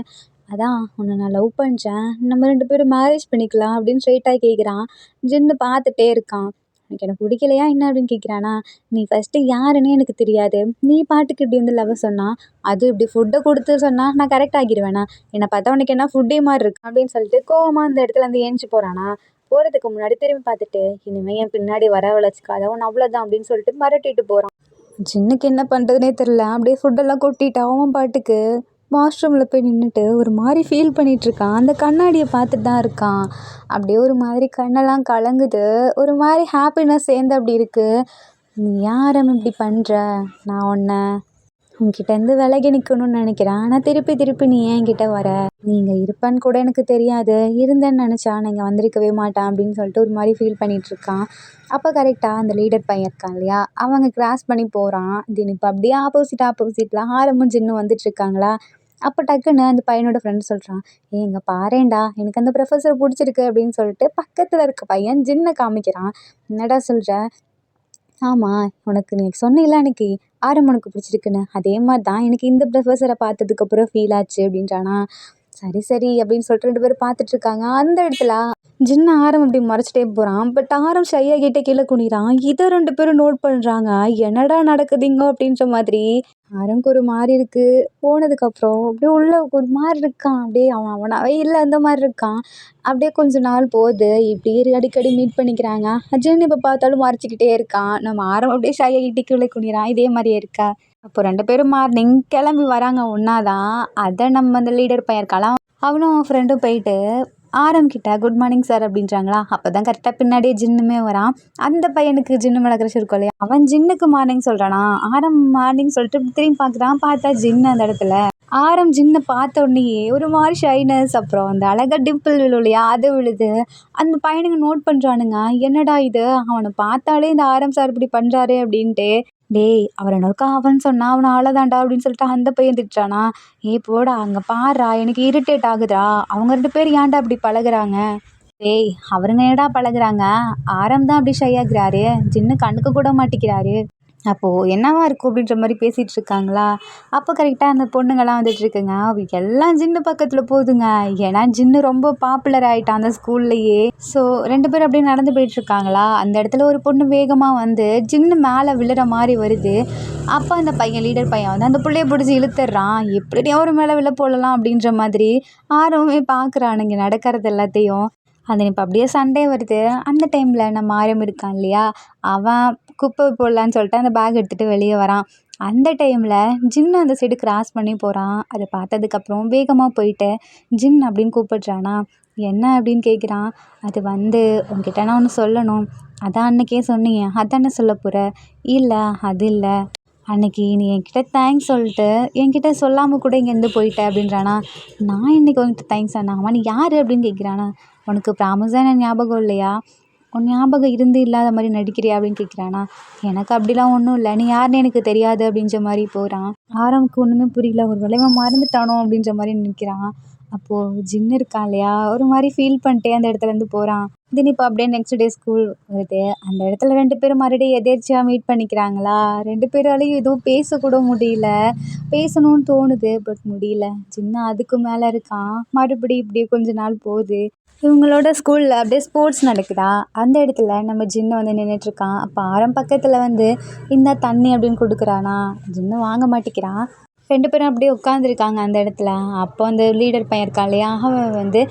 "அதான் உன்னை நான் லவ் பண்ணுறேன். நம்ம 2 பேரும் மேரேஜ் பண்ணிக்கலாம்" அப்படின்னு ஸ்ட்ரைட்டாக கேட்குறான். ஜின்னு பார்த்துட்டே இருக்கான். "உனக்கு என்ன பிடிக்கலையா என்ன?" அப்படின்னு கேட்குறானா. "நீ ஃபஸ்ட்டு யாருன்னே எனக்கு தெரியாது. நீ பாட்டுக்கு இப்படி வந்து லவ் சொன்னா, அதுவும் இப்படி ஃபுட்டை கொடுத்து சொன்னா நான் கரெக்ட் ஆகிடுவேனா? என்னை பார்த்தா உனக்கு என்ன ஃபுட்டே மாதிரி இருக்கு" அப்படின்னு சொல்லிட்டு கோவமா அந்த இடத்துல வந்து ஏஞ்சி போகிறானா. போகிறதுக்கு முன்னாடி திரும்பி பார்த்துட்டு, இனிமேல் என் பின்னாடி வரவழைச்சிக்காத உன்னை அவ்வளோதான் அப்படின்னு சொல்லிட்டு மிரட்டிட்டு போகிறான். ஜின்னுக்கு என்ன பண்ணுறதுனே தெரில. அப்படியே ஃபுட்டெல்லாம் கொட்டிட்டு அவன் பாட்டுக்கு வாஷ்ரூமில் போய் நின்றுட்டு ஒரு மாதிரி ஃபீல் பண்ணிகிட்ருக்கான். அந்த கண்ணாடியை பார்த்துட்டு தான் இருக்கான். அப்படியே ஒரு மாதிரி கண்ணெல்லாம் கலங்குது. ஒரு மாதிரி ஹாப்பினஸ் சேர்ந்து அப்படி இருக்குது. நீ யாரும் இப்படி பண்ணுற? நான் உன்கிட்டேருந்து விலகி நிற்கணும்னு நினைக்கிறேன். ஆனால் திருப்பி நீ ஏன் என்கிட்ட வர? நீங்கள் இருப்பேன்னு கூட எனக்கு தெரியாது. இருந்தேன்னு நினச்சா நான் இங்கே வந்திருக்கவே மாட்டேன் அப்படின்னு சொல்லிட்டு ஒரு மாதிரி ஃபீல் பண்ணிகிட்ருக்கான். அப்போ கரெக்டாக அந்த லீடர் பையன் இருக்கான் இல்லையா, அவங்க கிராஸ் பண்ணி போகிறான். தின் இப்போ அப்படியே ஆப்போசிட்டில் ஆரம்பும் ஜின்னும் வந்துட்டுருக்காங்களா. அப்போ டக்குன்னு அந்த பையனோட ஃப்ரெண்ட் சொல்கிறான், இங்கே பாரேன்டா எனக்கு அந்த ப்ரொஃபஸர் பிடிச்சிருக்கு அப்படின்னு சொல்லிட்டு பக்கத்தில் இருக்க பையன் ஜின்னை காமிக்கிறான். என்னடா சொல்கிற? ஆமாம், உனக்கு நீ சொன்னீல்ல அன்னைக்கு ஆரம் உனக்கு பிடிச்சிருக்குன்னு, அதே மாதிரி தான் எனக்கு இந்த ப்ரொஃபஸரை பார்த்ததுக்கப்புறம் ஃபீல் ஆச்சு அப்படின்றானா. சரி அப்படின்னு சொல்லிட்டு 2 பேரும் பார்த்துட்ருக்காங்க. அந்த இடத்துல ஜின்னு ஆரம் அப்படி மறைச்சிட்டே போகிறான். பட் ஆரம் ஷையாக கிட்ட கீழே குனிறான். இதை 2 பேரும் நோட் பண்ணுறாங்க. என்னடா நடக்குதுங்க அப்படின்ற மாதிரி. ஆரம்க்கு ஒரு மாதிரி இருக்குது. போனதுக்கப்புறம் அப்படியே உள்ள ஒரு மாதிரி இருக்கான். அப்படியே அவனாவே இல்லை அந்த மாதிரி இருக்கான். அப்படியே கொஞ்ச நாள் போகுது. இப்படியே அடிக்கடி மீட் பண்ணிக்கிறாங்க. ஜின்னு இப்போ பார்த்தாலும் மறைச்சிக்கிட்டே இருக்கான். நம்ம ஆரம் அப்படியே ஷையாக கிட்ட கீழே குனிறான். இதே மாதிரியே இருக்கா. அப்போ 2 பேரும் மார்னிங் கிளம்பி வராங்க ஒன்றா தான். அதை நம்ம அந்த லீடர் பையன் இருக்கான், அவனும் அவன் ஃப்ரெண்டும் போயிட்டு ஆரம் கிட்ட குட் மார்னிங் சார் அப்படின்றாங்களா. அப்போ தான் கரெக்டாக பின்னாடியே ஜின்னுமே வரான். அந்த பையனுக்கு ஜின்னு மேலே க்ரஷ் இருக்கும் இல்லையா, அவன் ஜின்னுக்கு மார்னிங் சொல்கிறானா. ஆரம் மார்னிங் சொல்லிட்டு திரும்பி பார்க்குறான். பார்த்தா ஜின்னு அந்த இடத்துல. ஆரம் ஜின்னை பார்த்த உடனேயே ஒரு மாதிரி ஷைனஸ், அப்புறம் அந்த அழகாக டிம்பிள் விழும் இல்லையா, அது விழுது. அந்த பையனுங்க நோட் பண்ணுறானுங்க, என்னடா இது அவனை பார்த்தாலே இந்த ஆரம் சார் இப்படி பண்ணுறாரு அப்படின்ட்டு. டேய் அவர் என்னக்கா அவன் சொன்னா அவனை அவ்வளோதான்டா அப்படின்னு சொல்லிட்டு அந்த பையன் திட்டுறானா. போடா அங்கே பாடுறா, எனக்கு இரிட்டேட் ஆகுதுடா, அவங்க 2 பேர் ஏன்டா அப்படி பழகுறாங்க? டேய் அவருங்க என்னடா பழகுறாங்க, ஆரம் தான் அப்படி ஷையாகிறாரு, ஜின்னு கண்டுக்க கூட மாட்டேங்கிறாரு. அப்போது என்னவா இருக்கும் அப்படின்ற மாதிரி பேசிகிட்டு இருக்காங்களா. அப்போ கரெக்டாக அந்த பொண்ணுங்கள்லாம் வந்துட்டுருக்குங்க. எல்லாம் ஜின்னு பக்கத்தில் போகுதுங்க. ஏன்னா ஜின்னு ரொம்ப பாப்புலர் ஆகிட்டான் அந்த ஸ்கூல்லையே. ஸோ 2 பேரும் அப்படியே நடந்து போயிட்டுருக்காங்களா. அந்த இடத்துல ஒரு பொண்ணு வேகமாக வந்து ஜின்னு மேலே விழுற மாதிரி வருது. அப்போ அந்த பையன் லீடர் பையன் வந்து அந்த பிள்ளைய பிடிச்சி இழுத்துடுறான். எப்படியா ஒரு மேலே விழ போடலாம் அப்படின்ற மாதிரி ஆர்வமே பார்க்குறானுங்க நடக்கிறது எல்லாத்தையும். அது இப்போ அப்படியே சண்டே வருது. அந்த டைமில் நம்ம ஆரம் இருக்கான் இல்லையா, அவன் குப்பை போடலான்னு சொல்லிட்டு அந்த பேக் எடுத்துகிட்டு வெளியே வரான். அந்த டைமில் ஜின்னு அந்த சைடு கிராஸ் பண்ணி போகிறான். அதை பார்த்ததுக்கப்புறம் வேகமாக போயிட்டு ஜின் அப்படின்னு கூப்பிடுறானா. என்ன அப்படின்னு கேட்குறான். அது வந்து உங்ககிட்ட நான் ஒன்று சொல்லணும். அதான் அன்னைக்கே சொன்னீங்க, அதானே சொல்ல போகிற? இல்லை அது இல்லை, அன்னைக்கு நீ என்கிட்ட தேங்க்ஸ் சொல்லிட்டு என்கிட்ட சொல்லாமல் கூட இங்கேருந்து போயிட்ட அப்படின்றானா. நான் இன்னைக்கு உங்ககிட்ட தேங்க்ஸ் ஆனா நீ யார் அப்படின்னு கேட்குறானா. உனக்கு ப்ராமிஸாக நான் ஞாபகம் இல்லையா? உன் ஞாபகம் இருந்து இல்லாத மாதிரி நடிக்கிறியா அப்படின்னு கேட்குறானா. எனக்கு அப்படிலாம் ஒன்றும் இல்லை, நீ யாருன்னு எனக்கு தெரியாது அப்படின்ற மாதிரி போகிறான். ஆரம்புக்கு ஒன்றுமே புரியல, ஒரு வேளை இவன் மறந்துட்டானோ அப்படின்ற மாதிரி நிற்கிறான். அப்போது ஜின்னு இருக்கான் இல்லையா, ஒரு மாதிரி ஃபீல் பண்ணிட்டே அந்த இடத்துலேருந்து போகிறான். தென் இப்போ அப்படியே நெக்ஸ்ட் டே ஸ்கூல் வருது. அந்த இடத்துல 2 பேரும் மறுபடியும் எதேர்ச்சியாக மீட் பண்ணிக்கிறாங்களா. 2 பேராலையும் எதுவும் பேசக்கூட முடியல. பேசணும்னு தோணுது பட் முடியல. ஜின்னு அதுக்கு மேலே இருக்கான். மறுபடியும் இப்படியே கொஞ்ச நாள் போகுது. இவங்களோட ஸ்கூலில் அப்படியே ஸ்போர்ட்ஸ் நடக்குதா. அந்த இடத்துல நம்ம ஜின்னு வந்து நின்றுட்டுருக்கான். அப்போ ஆரம் பக்கத்தில் வந்து இந்த தண்ணி அப்படின்னு கொடுக்குறானா. ஜின்னு வாங்க மாட்டேங்கிறான். 2 பேரும் அப்படியே உட்காந்துருக்காங்க அந்த இடத்துல. அப்போ அந்த லீடர் பையன் இருக்கான் இல்லையா, அவன் வந்து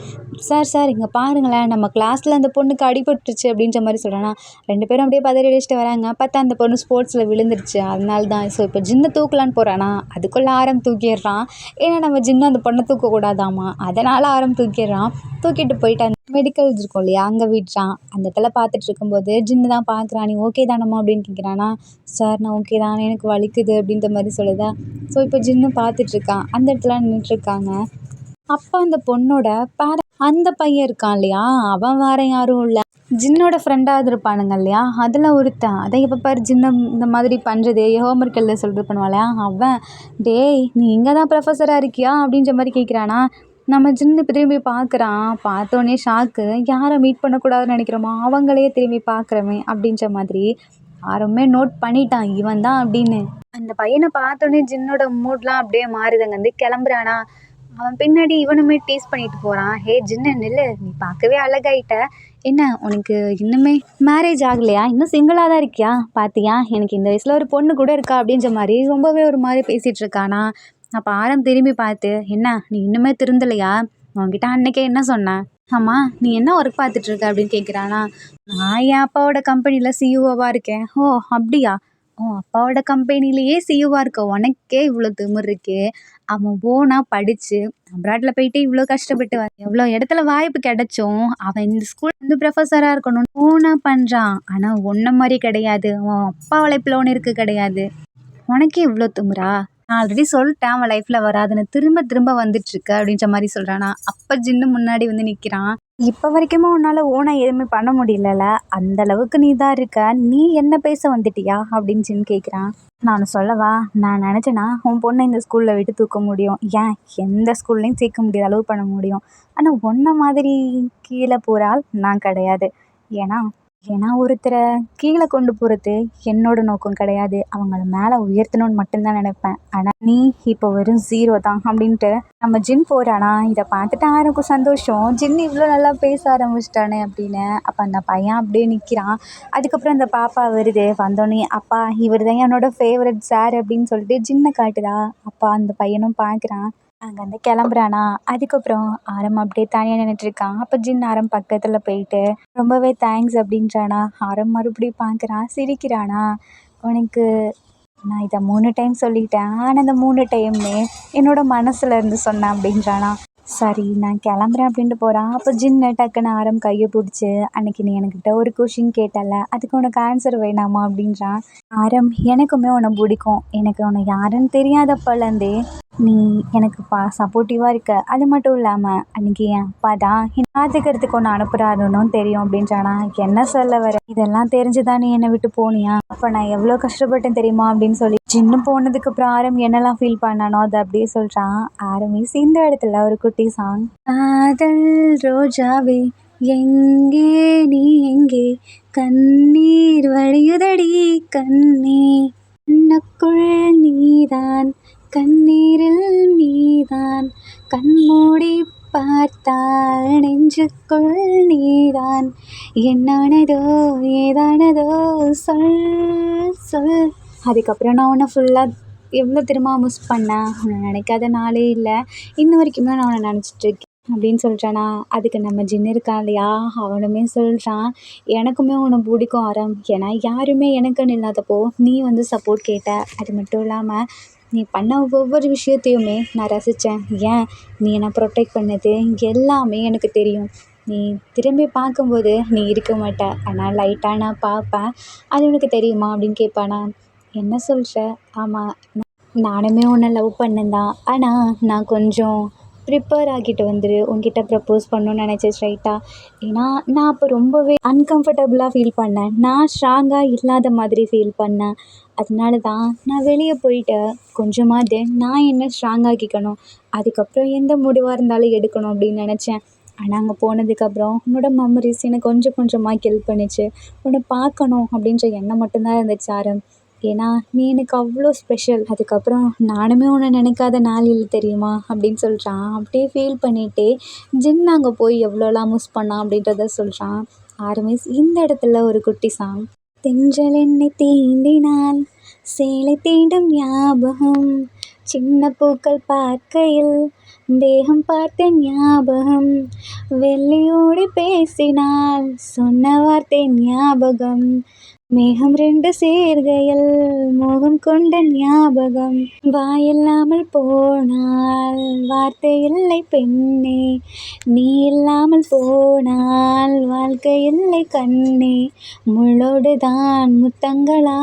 சார் இங்கே பாருங்களேன், நம்ம கிளாஸில் அந்த பொண்ணுக்கு அடிபட்டுருச்சு அப்படின்ற மாதிரி சொல்கிறானா. 2 பேரும் அப்படியே பதறி அடிச்சுட்டு வராங்க. பார்த்தா அந்த பொண்ணு ஸ்போர்ட்ஸில் விழுந்துருச்சு. அதனால தான். ஸோ இப்போ ஜின்னு தூக்கலான்னு போகிறானா. அதுக்குள்ளே ஆரம் தூக்கிடுறான். ஏன்னா நம்ம ஜின்னு அந்த பொண்ணை தூக்கக்கூடாதாமா, அதனால் ஆரம் தூக்கிடுறான். தூக்கிட்டு போயிட்டு அந்த மெடிக்கல் இருக்கும் இல்லையா, அங்கே விட்டுறான். அந்த இடத்துல பார்த்துட்டு இருக்கும்போது ஜின்னு தான் பார்க்குறான். நீ ஓகே தானம்மா அப்படின்னு கேட்குறானா. சார் நான் ஓகே தான், எனக்கு வலிக்குது அப்படின்ற மாதிரி சொல்லுதா. ஸோ இப்போ ஜின்னு பார்த்துட்ருக்கான். அந்த இடத்துல நின்றுட்டுருக்காங்க. அப்போ அந்த பொண்ணோட அந்த பையன் இருக்கான் இல்லையா, அவன் வேறு யாரும் இல்லை, ஜின்னோட ஃப்ரெண்டாக இருப்பானுங்க இல்லையா, அதில் ஒருத்தன். அதை எப்போ பாரு ஜின்னை இந்த மாதிரி பண்ணுறது, ஹோம்ஒர்க் எழுத சொல்லிட்டு பண்ணுவாளையா அவன். டேய் நீ இங்கே தான் ப்ரொஃபஸராக இருக்கியா அப்படின்ற மாதிரி கேட்குறானா. நம்ம ஜின்னு திரும்பி பார்க்குறான். பார்த்தோன்னே ஷாக்கு. யாரை மீட் பண்ணக்கூடாதுன்னு நினைக்கிறோமோ அவங்களையே திரும்பி பார்க்குறமே அப்படின்ற மாதிரி. யாருமே நோட் பண்ணிட்டான் இவன் தான் அப்படின்னு. அந்த பையனை பார்த்தோன்னே ஜின்னோட மூட்லாம் அப்படியே மாறுதுங்க. வந்து கிளம்புறானா. அவன் பின்னாடி இவனுமே டீஸ் பண்ணிட்டு போகிறான். ஹே ஜின்னு நில்லு, நீ பார்க்கவே அழகாயிட்ட, என்ன உனக்கு இன்னுமே மேரேஜ் ஆகலையா, இன்னும் சிங்கிளாக தான் இருக்கியா, பார்த்தியா எனக்கு இந்த வயசில் ஒரு பொண்ணு கூட இருக்கா அப்படின்ற மாதிரி ரொம்பவே ஒரு மாதிரி பேசிகிட்டு இருக்கானா. அப்போ ஆரம் திரும்பி பார்த்து, என்ன நீ இன்னுமே திருந்தலையா, உன்கிட்ட அன்னைக்கே என்ன சொன்னேன், ஆமா, நீ என்ன ஒர்க் பார்த்துட்ருக்க அப்படின்னு கேட்குறானா. நான் என் அப்பாவோட கம்பெனியில் சிஇஓவா இருக்கேன். ஓ அப்படியா? உன் அப்பாவோட கம்பெனிலேயே சிஇஓவா இருக்க உனக்கே இவ்வளோ திமிரு இருக்கே. அவன் ஓனா படித்து அப்ராடில் போயிட்டு இவ்வளோ கஷ்டப்பட்டு எவ்வளோ இடத்துல வாய்ப்பு கிடைச்சும் அவன் இந்த ஸ்கூல் வந்து ப்ரொஃபஸராக இருக்கணும்னு ஓனா பண்ணுறான். ஆனால் ஒன்றை மாதிரி கிடையாது. உன் அப்பா உழைப்பில் ஒன்று இருக்கு கிடையாது. உனக்கே இவ்வளோ திமிரா? நான் ஆல்ரெடி சொல்லிட்டேன் அவன் லைஃப்பில் வராதுன்னு. திரும்ப திரும்ப வந்துட்டுருக்கு அப்படின்ற மாதிரி சொல்கிறானா. அப்போ ஜின்னு முன்னாடி வந்து நிற்கிறான். இப்போ வரைக்குமே உன்னால் ஓனா எதுவுமே பண்ண முடியலல்ல, அந்த அளவுக்கு நீ தான் இருக்க, நீ என்ன பேச வந்துட்டியா அப்படின்னு ஜின் கேட்குறான். நான் சொல்லவா, நான் நினச்சேன்னா உன் பொண்ணை இந்த ஸ்கூலில் விட்டு தூக்க முடியும், ஏன் எந்த ஸ்கூல்லையும் சேர்க்க முடியாத அளவு பண்ண முடியும். ஆனால் உன்ன மாதிரி கீழே போகிறாள் நான் கிடையாது. ஏன்னா ஏன்னா ஒருத்தரை கீழே கொண்டு போகிறது என்னோட நோக்கம் கிடையாது. அவங்கள மேலே உயர்த்தணும்னு மட்டும்தான் நினைப்பேன். ஆனால் நீ இப்போ வெறும் 0 தான் அப்படின்ட்டு நம்ம ஜின் போகிறானா. இதை பார்த்துட்டு ஆருக்கும் சந்தோஷம். ஜின் இவ்வளோ நல்லா பேச ஆரம்பிச்சிட்டானே அப்படின்னு. அப்போ அந்த பையன் அப்படியே நிற்கிறான். அதுக்கப்புறம் அந்த பாப்பா வருது. வந்தோடனே அப்பா இவர் தான் என்னோட ஃபேவரட் சார் அப்படின்னு சொல்லிட்டு ஜின்னை காட்டுதா. அப்பா அந்த பையனும் பார்க்குறான். அங்கேருந்து கிளம்புறானா. அதுக்கப்புறம் ஆரம் அப்படியே தனியாக நின்றுட்டுருக்கான். அப்போ ஜின் ஆரம் பக்கத்தில் போயிட்டு ரொம்பவே தேங்க்ஸ் அப்படின்றானா. ஆரம் மறுபடியும் பார்க்குறான், சிரிக்கிறானா. உனக்கு நான் இதை 3 டைம் சொல்லிட்டேன், ஆனால் அந்த 3 டைமுமே என்னோட மனசுல இருந்து சொன்னேன் அப்படின்றானா. சரி நான் கிளம்புறேன் அப்படின்ட்டு போகிறான். அப்போ ஜின்னு டக்குன்னு ஆரம் கையை பிடிச்சி, அன்னைக்கு நீ எனக்கிட்ட ஒரு கொஷின் கேட்டல, அதுக்கு உனக்கு ஆன்சர் வேணாமா அப்படின்றான். ஆரம் எனக்குமே உன்னை பிடிக்கும், எனக்கு உன்னை யாருன்னு தெரியாதப்பலேருந்தே நீ எனக்கு சப்போர்ட்டிவாக இருக்க. அது மட்டும் இல்லாமல் அன்றைக்கி என் அப்பா தான் என்னை பார்த்துக்கிறதுக்கு ஒன்று அனுப்புகிறாருன்னு தெரியும் அப்படின்றானா. என்ன சொல்ல வர, இதெல்லாம் தெரிஞ்சுதான் நீ என்னை விட்டு போனியா? அப்போ நான் எவ்வளோ கஷ்டப்பட்டேன் தெரியுமா அப்படின்னு சொல்லி ஜின்னு போனதுக்கப்புறம் ஆரம் என்னெல்லாம் ஃபீல் பண்ணானோ அதை அப்படியே சொல்கிறான். ஆரம்பிஸ் இந்த இடத்துல ஒரு குட்டி சாங். காதல் ரோஜாவே எங்கே நீ எங்கே, கண்ணீர் வழியுதடி கண்ணே, கண்ணுக்குள் நீதான் கண்ணீரில் நீதான், கண்மூடி பார்த்தால் நெஞ்சுக்குள் நீதான், என்னானதோ ஏதானதோ சொல் சொல். அதுக்கப்புறம் நான் உன்னை ஃபுல்லாக எவ்வளோ திரும்ப மிஸ் பண்ணேன், உன்னை நினைக்காத நாளே இல்லை, இன்ன வரைக்குமே நான் உன்னை நினச்சிட்ருக்கேன் அப்படின்னு சொல்கிறானா. அதுக்கு நம்ம ஜின்னு இருக்கான் இல்லையா, அவனுமே சொல்கிறான், எனக்குமே உன்னை பிடிக்கும் ஆரம், ஏன்னா யாருமே எனக்குன்னு இல்லாதப்போ நீ வந்து சப்போர்ட் கேட்ட. அது மட்டும் இல்லாமல் நீ பண்ண ஒவ்வொரு விஷயத்தையுமே நான் ரசித்தேன். ஏன் நீ என்னை ப்ரொடெக்ட் பண்ணது எல்லாமே எனக்கு தெரியும். நீ திரும்பி பார்க்கும்போது நீ இருக்க மாட்ட, ஆனால் லைட்டாக நான் பார்ப்பேன், அது உனக்கு தெரியுமா அப்படின்னு கேட்பானா. என்ன சொல்கிற? ஆமாம், நானுமே உன்னை லவ் பண்ணேன் தான், ஆனால் நான் கொஞ்சம் ப்ரிப்பேர் ஆகிட்டு வந்துரு உன்கிட்ட ப்ரப்போஸ் பண்ணணும்னு நினச்சேன் ஸ்ட்ரைட்டாக. ஏன்னா நான் அப்போ ரொம்பவே அன்கம்ஃபர்டபுளாக ஃபீல் பண்ணேன், நான் ஸ்ட்ராங்காக இல்லாத மாதிரி ஃபீல் பண்ணேன். அதனால தான் நான் வெளியே போயிட்டு கொஞ்சமாவது நான் என்ன ஸ்ட்ராங் ஆக்கிக்கணும், அதுக்கப்புறம் எந்த முடிவாக இருந்தாலும் எடுக்கணும் அப்படின்னு நினச்சேன். ஆனால் அங்கே போனதுக்கப்புறம் உன்னோட மெமரிஸ் எனக்கு கொஞ்சம் கொஞ்சமாக ஹெல்ப் பண்ணிச்சு. உன்னை பார்க்கணும் அப்படின்ற எண்ணம் மட்டும்தான் இருந்துச்சு ஆரம், ஏன்னா நீ எனக்கு அவ்வளோ ஸ்பெஷல். அதுக்கப்புறம் நானுமே உன்னை நினைக்காத நாள் இல்லை தெரியுமா அப்படின்னு சொல்கிறான். அப்படியே ஃபீல் பண்ணிகிட்டே ஜின் அங்கே போய் எவ்வளோலாம் மிஸ் பண்ணான் அப்படின்றத சொல்கிறான். ஆர்மிஸ் இந்த இடத்துல ஒரு குட்டி சாங். தென்றல் என்னை தீண்டினால் சேலை தீண்டும் ஞாபகம், சின்ன பூக்கள் பார்க்கையில் தேகம் பார்த்த ஞாபகம், வெள்ளியோடு பேசினால் சொன்ன வார்த்தை ஞாபகம், மேகம் 2 சேர்கையில் மோகம் கொண்ட ஞாபகம், வாயில்லாமல் போனால் வார்த்தை இல்லை பெண்ணே, நீ இல்லாமல் போனால் வாழ்க்கை இல்லை கண்ணே, முள்ளோடு தான் முத்தங்களா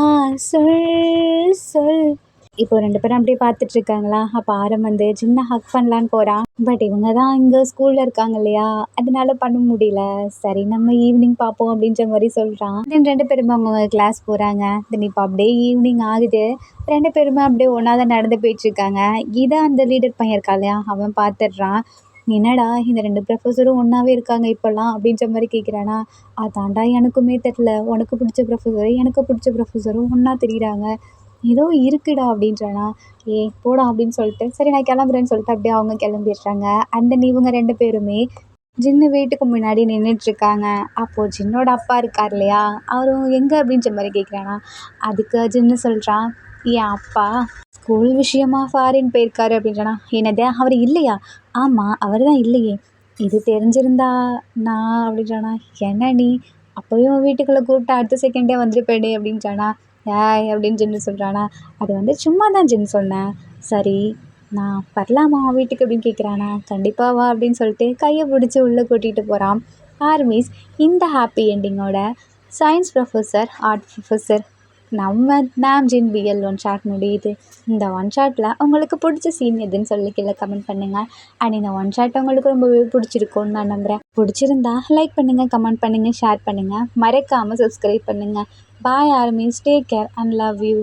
சொல் சொல். இப்போ 2 பேரும் அப்படியே பார்த்துட்ருக்காங்களா. அப்போ ஆரம் வந்து சின்ன ஹக் பண்ணலான்னு போகிறான். பட் இவங்க தான் இங்கே ஸ்கூலில் இருக்காங்க இல்லையா, அதனால பண்ண முடியல. சரி நம்ம ஈவினிங் பார்ப்போம் அப்படின்ற மாதிரி சொல்கிறான். தென் 2 பேருமே அவங்க கிளாஸ் போகிறாங்க. தென் இப்போ அப்படியே ஈவினிங் ஆகுது. 2 பேருமே அப்படியே ஒன்றா தான் நடந்து போயிட்டுருக்காங்க. இதை அந்த லீடர் பையன் இருக்கா இல்லையா, அவன் பார்த்துட்றான். என்னடா இந்த 2 ப்ரொஃபஸரும் ஒன்றாவே இருக்காங்க இப்போல்லாம் அப்படின்ற மாதிரி கேட்குறானா. அதாண்டா எனக்குமே தெரில, உனக்கு பிடிச்ச ப்ரொஃபஸரும் எனக்கு பிடிச்ச ப்ரொஃபஸரும் ஒன்றா தெரியுறாங்க, ஏதோ இருக்குடா அப்படின்றானா. போடா அப்படின்னு சொல்லிட்டு சரி நான் கிளம்புறேன்னு சொல்லிட்டு அப்படியே அவங்க கிளம்பிடுறாங்க. அந்த இவங்க 2 பேருமே ஜின்னு வீட்டுக்கு முன்னாடி நின்றுட்டுருக்காங்க. அப்போது ஜின்னோட அப்பா இருக்கார் இல்லையா, அவரும் எங்கே அப்படின்ற மாதிரி கேட்குறானா. அதுக்கு ஜின்னு சொல்கிறான், என் அப்பா ஸ்கூல் விஷயமா ஃபாரின் போயிருக்காரு அப்படின்றானா. என்னது அவர் இல்லையா? ஆமாம் அவர் தான் இல்லையே. இது தெரிஞ்சிருந்தா நான் அப்படின்றானா, என்ன நீ அப்போயும் வீட்டுக்குள்ளே கூப்பிட்டு அடுத்த செகண்டே வந்துருப்பேனே அப்படின்றானா. ஏய் அப்படின்னு ஜின்னு சொல்கிறானா, அது வந்து சும்மா தான் ஜின் சொன்னேன். சரி நான் வரலாமா வீட்டுக்கு அப்படின்னு கேட்குறானா, கண்டிப்பாக வா அப்படின்னு சொல்லிட்டு கையை பிடிச்சி உள்ளே கூட்டிகிட்டு போகிறான். ஆர்மிஸ் இந்த ஹாப்பி எண்டிங்கோட சயின்ஸ் ப்ரொஃபஸர் ஆர்ட் ப்ரொஃபஸர் நம்ம நாம்ஜின் பிஎல் ஒன் ஷாட் முடியுது. இந்த ஒன் ஷாட்டில் உங்களுக்கு பிடிச்ச சீன் எதுன்னு சொல்லி கீழே கமெண்ட் பண்ணுங்கள். அண்ட் இந்த ஒன் ஷாட் உங்களுக்கு ரொம்பவே பிடிச்சிருக்கும்னு நான் நம்புகிறேன். பிடிச்சிருந்தா லைக் பண்ணுங்கள், கமெண்ட் பண்ணுங்கள், ஷேர் பண்ணுங்கள், மறக்காமல் சப்ஸ்கிரைப் பண்ணுங்கள். Bye armies, take care and love you.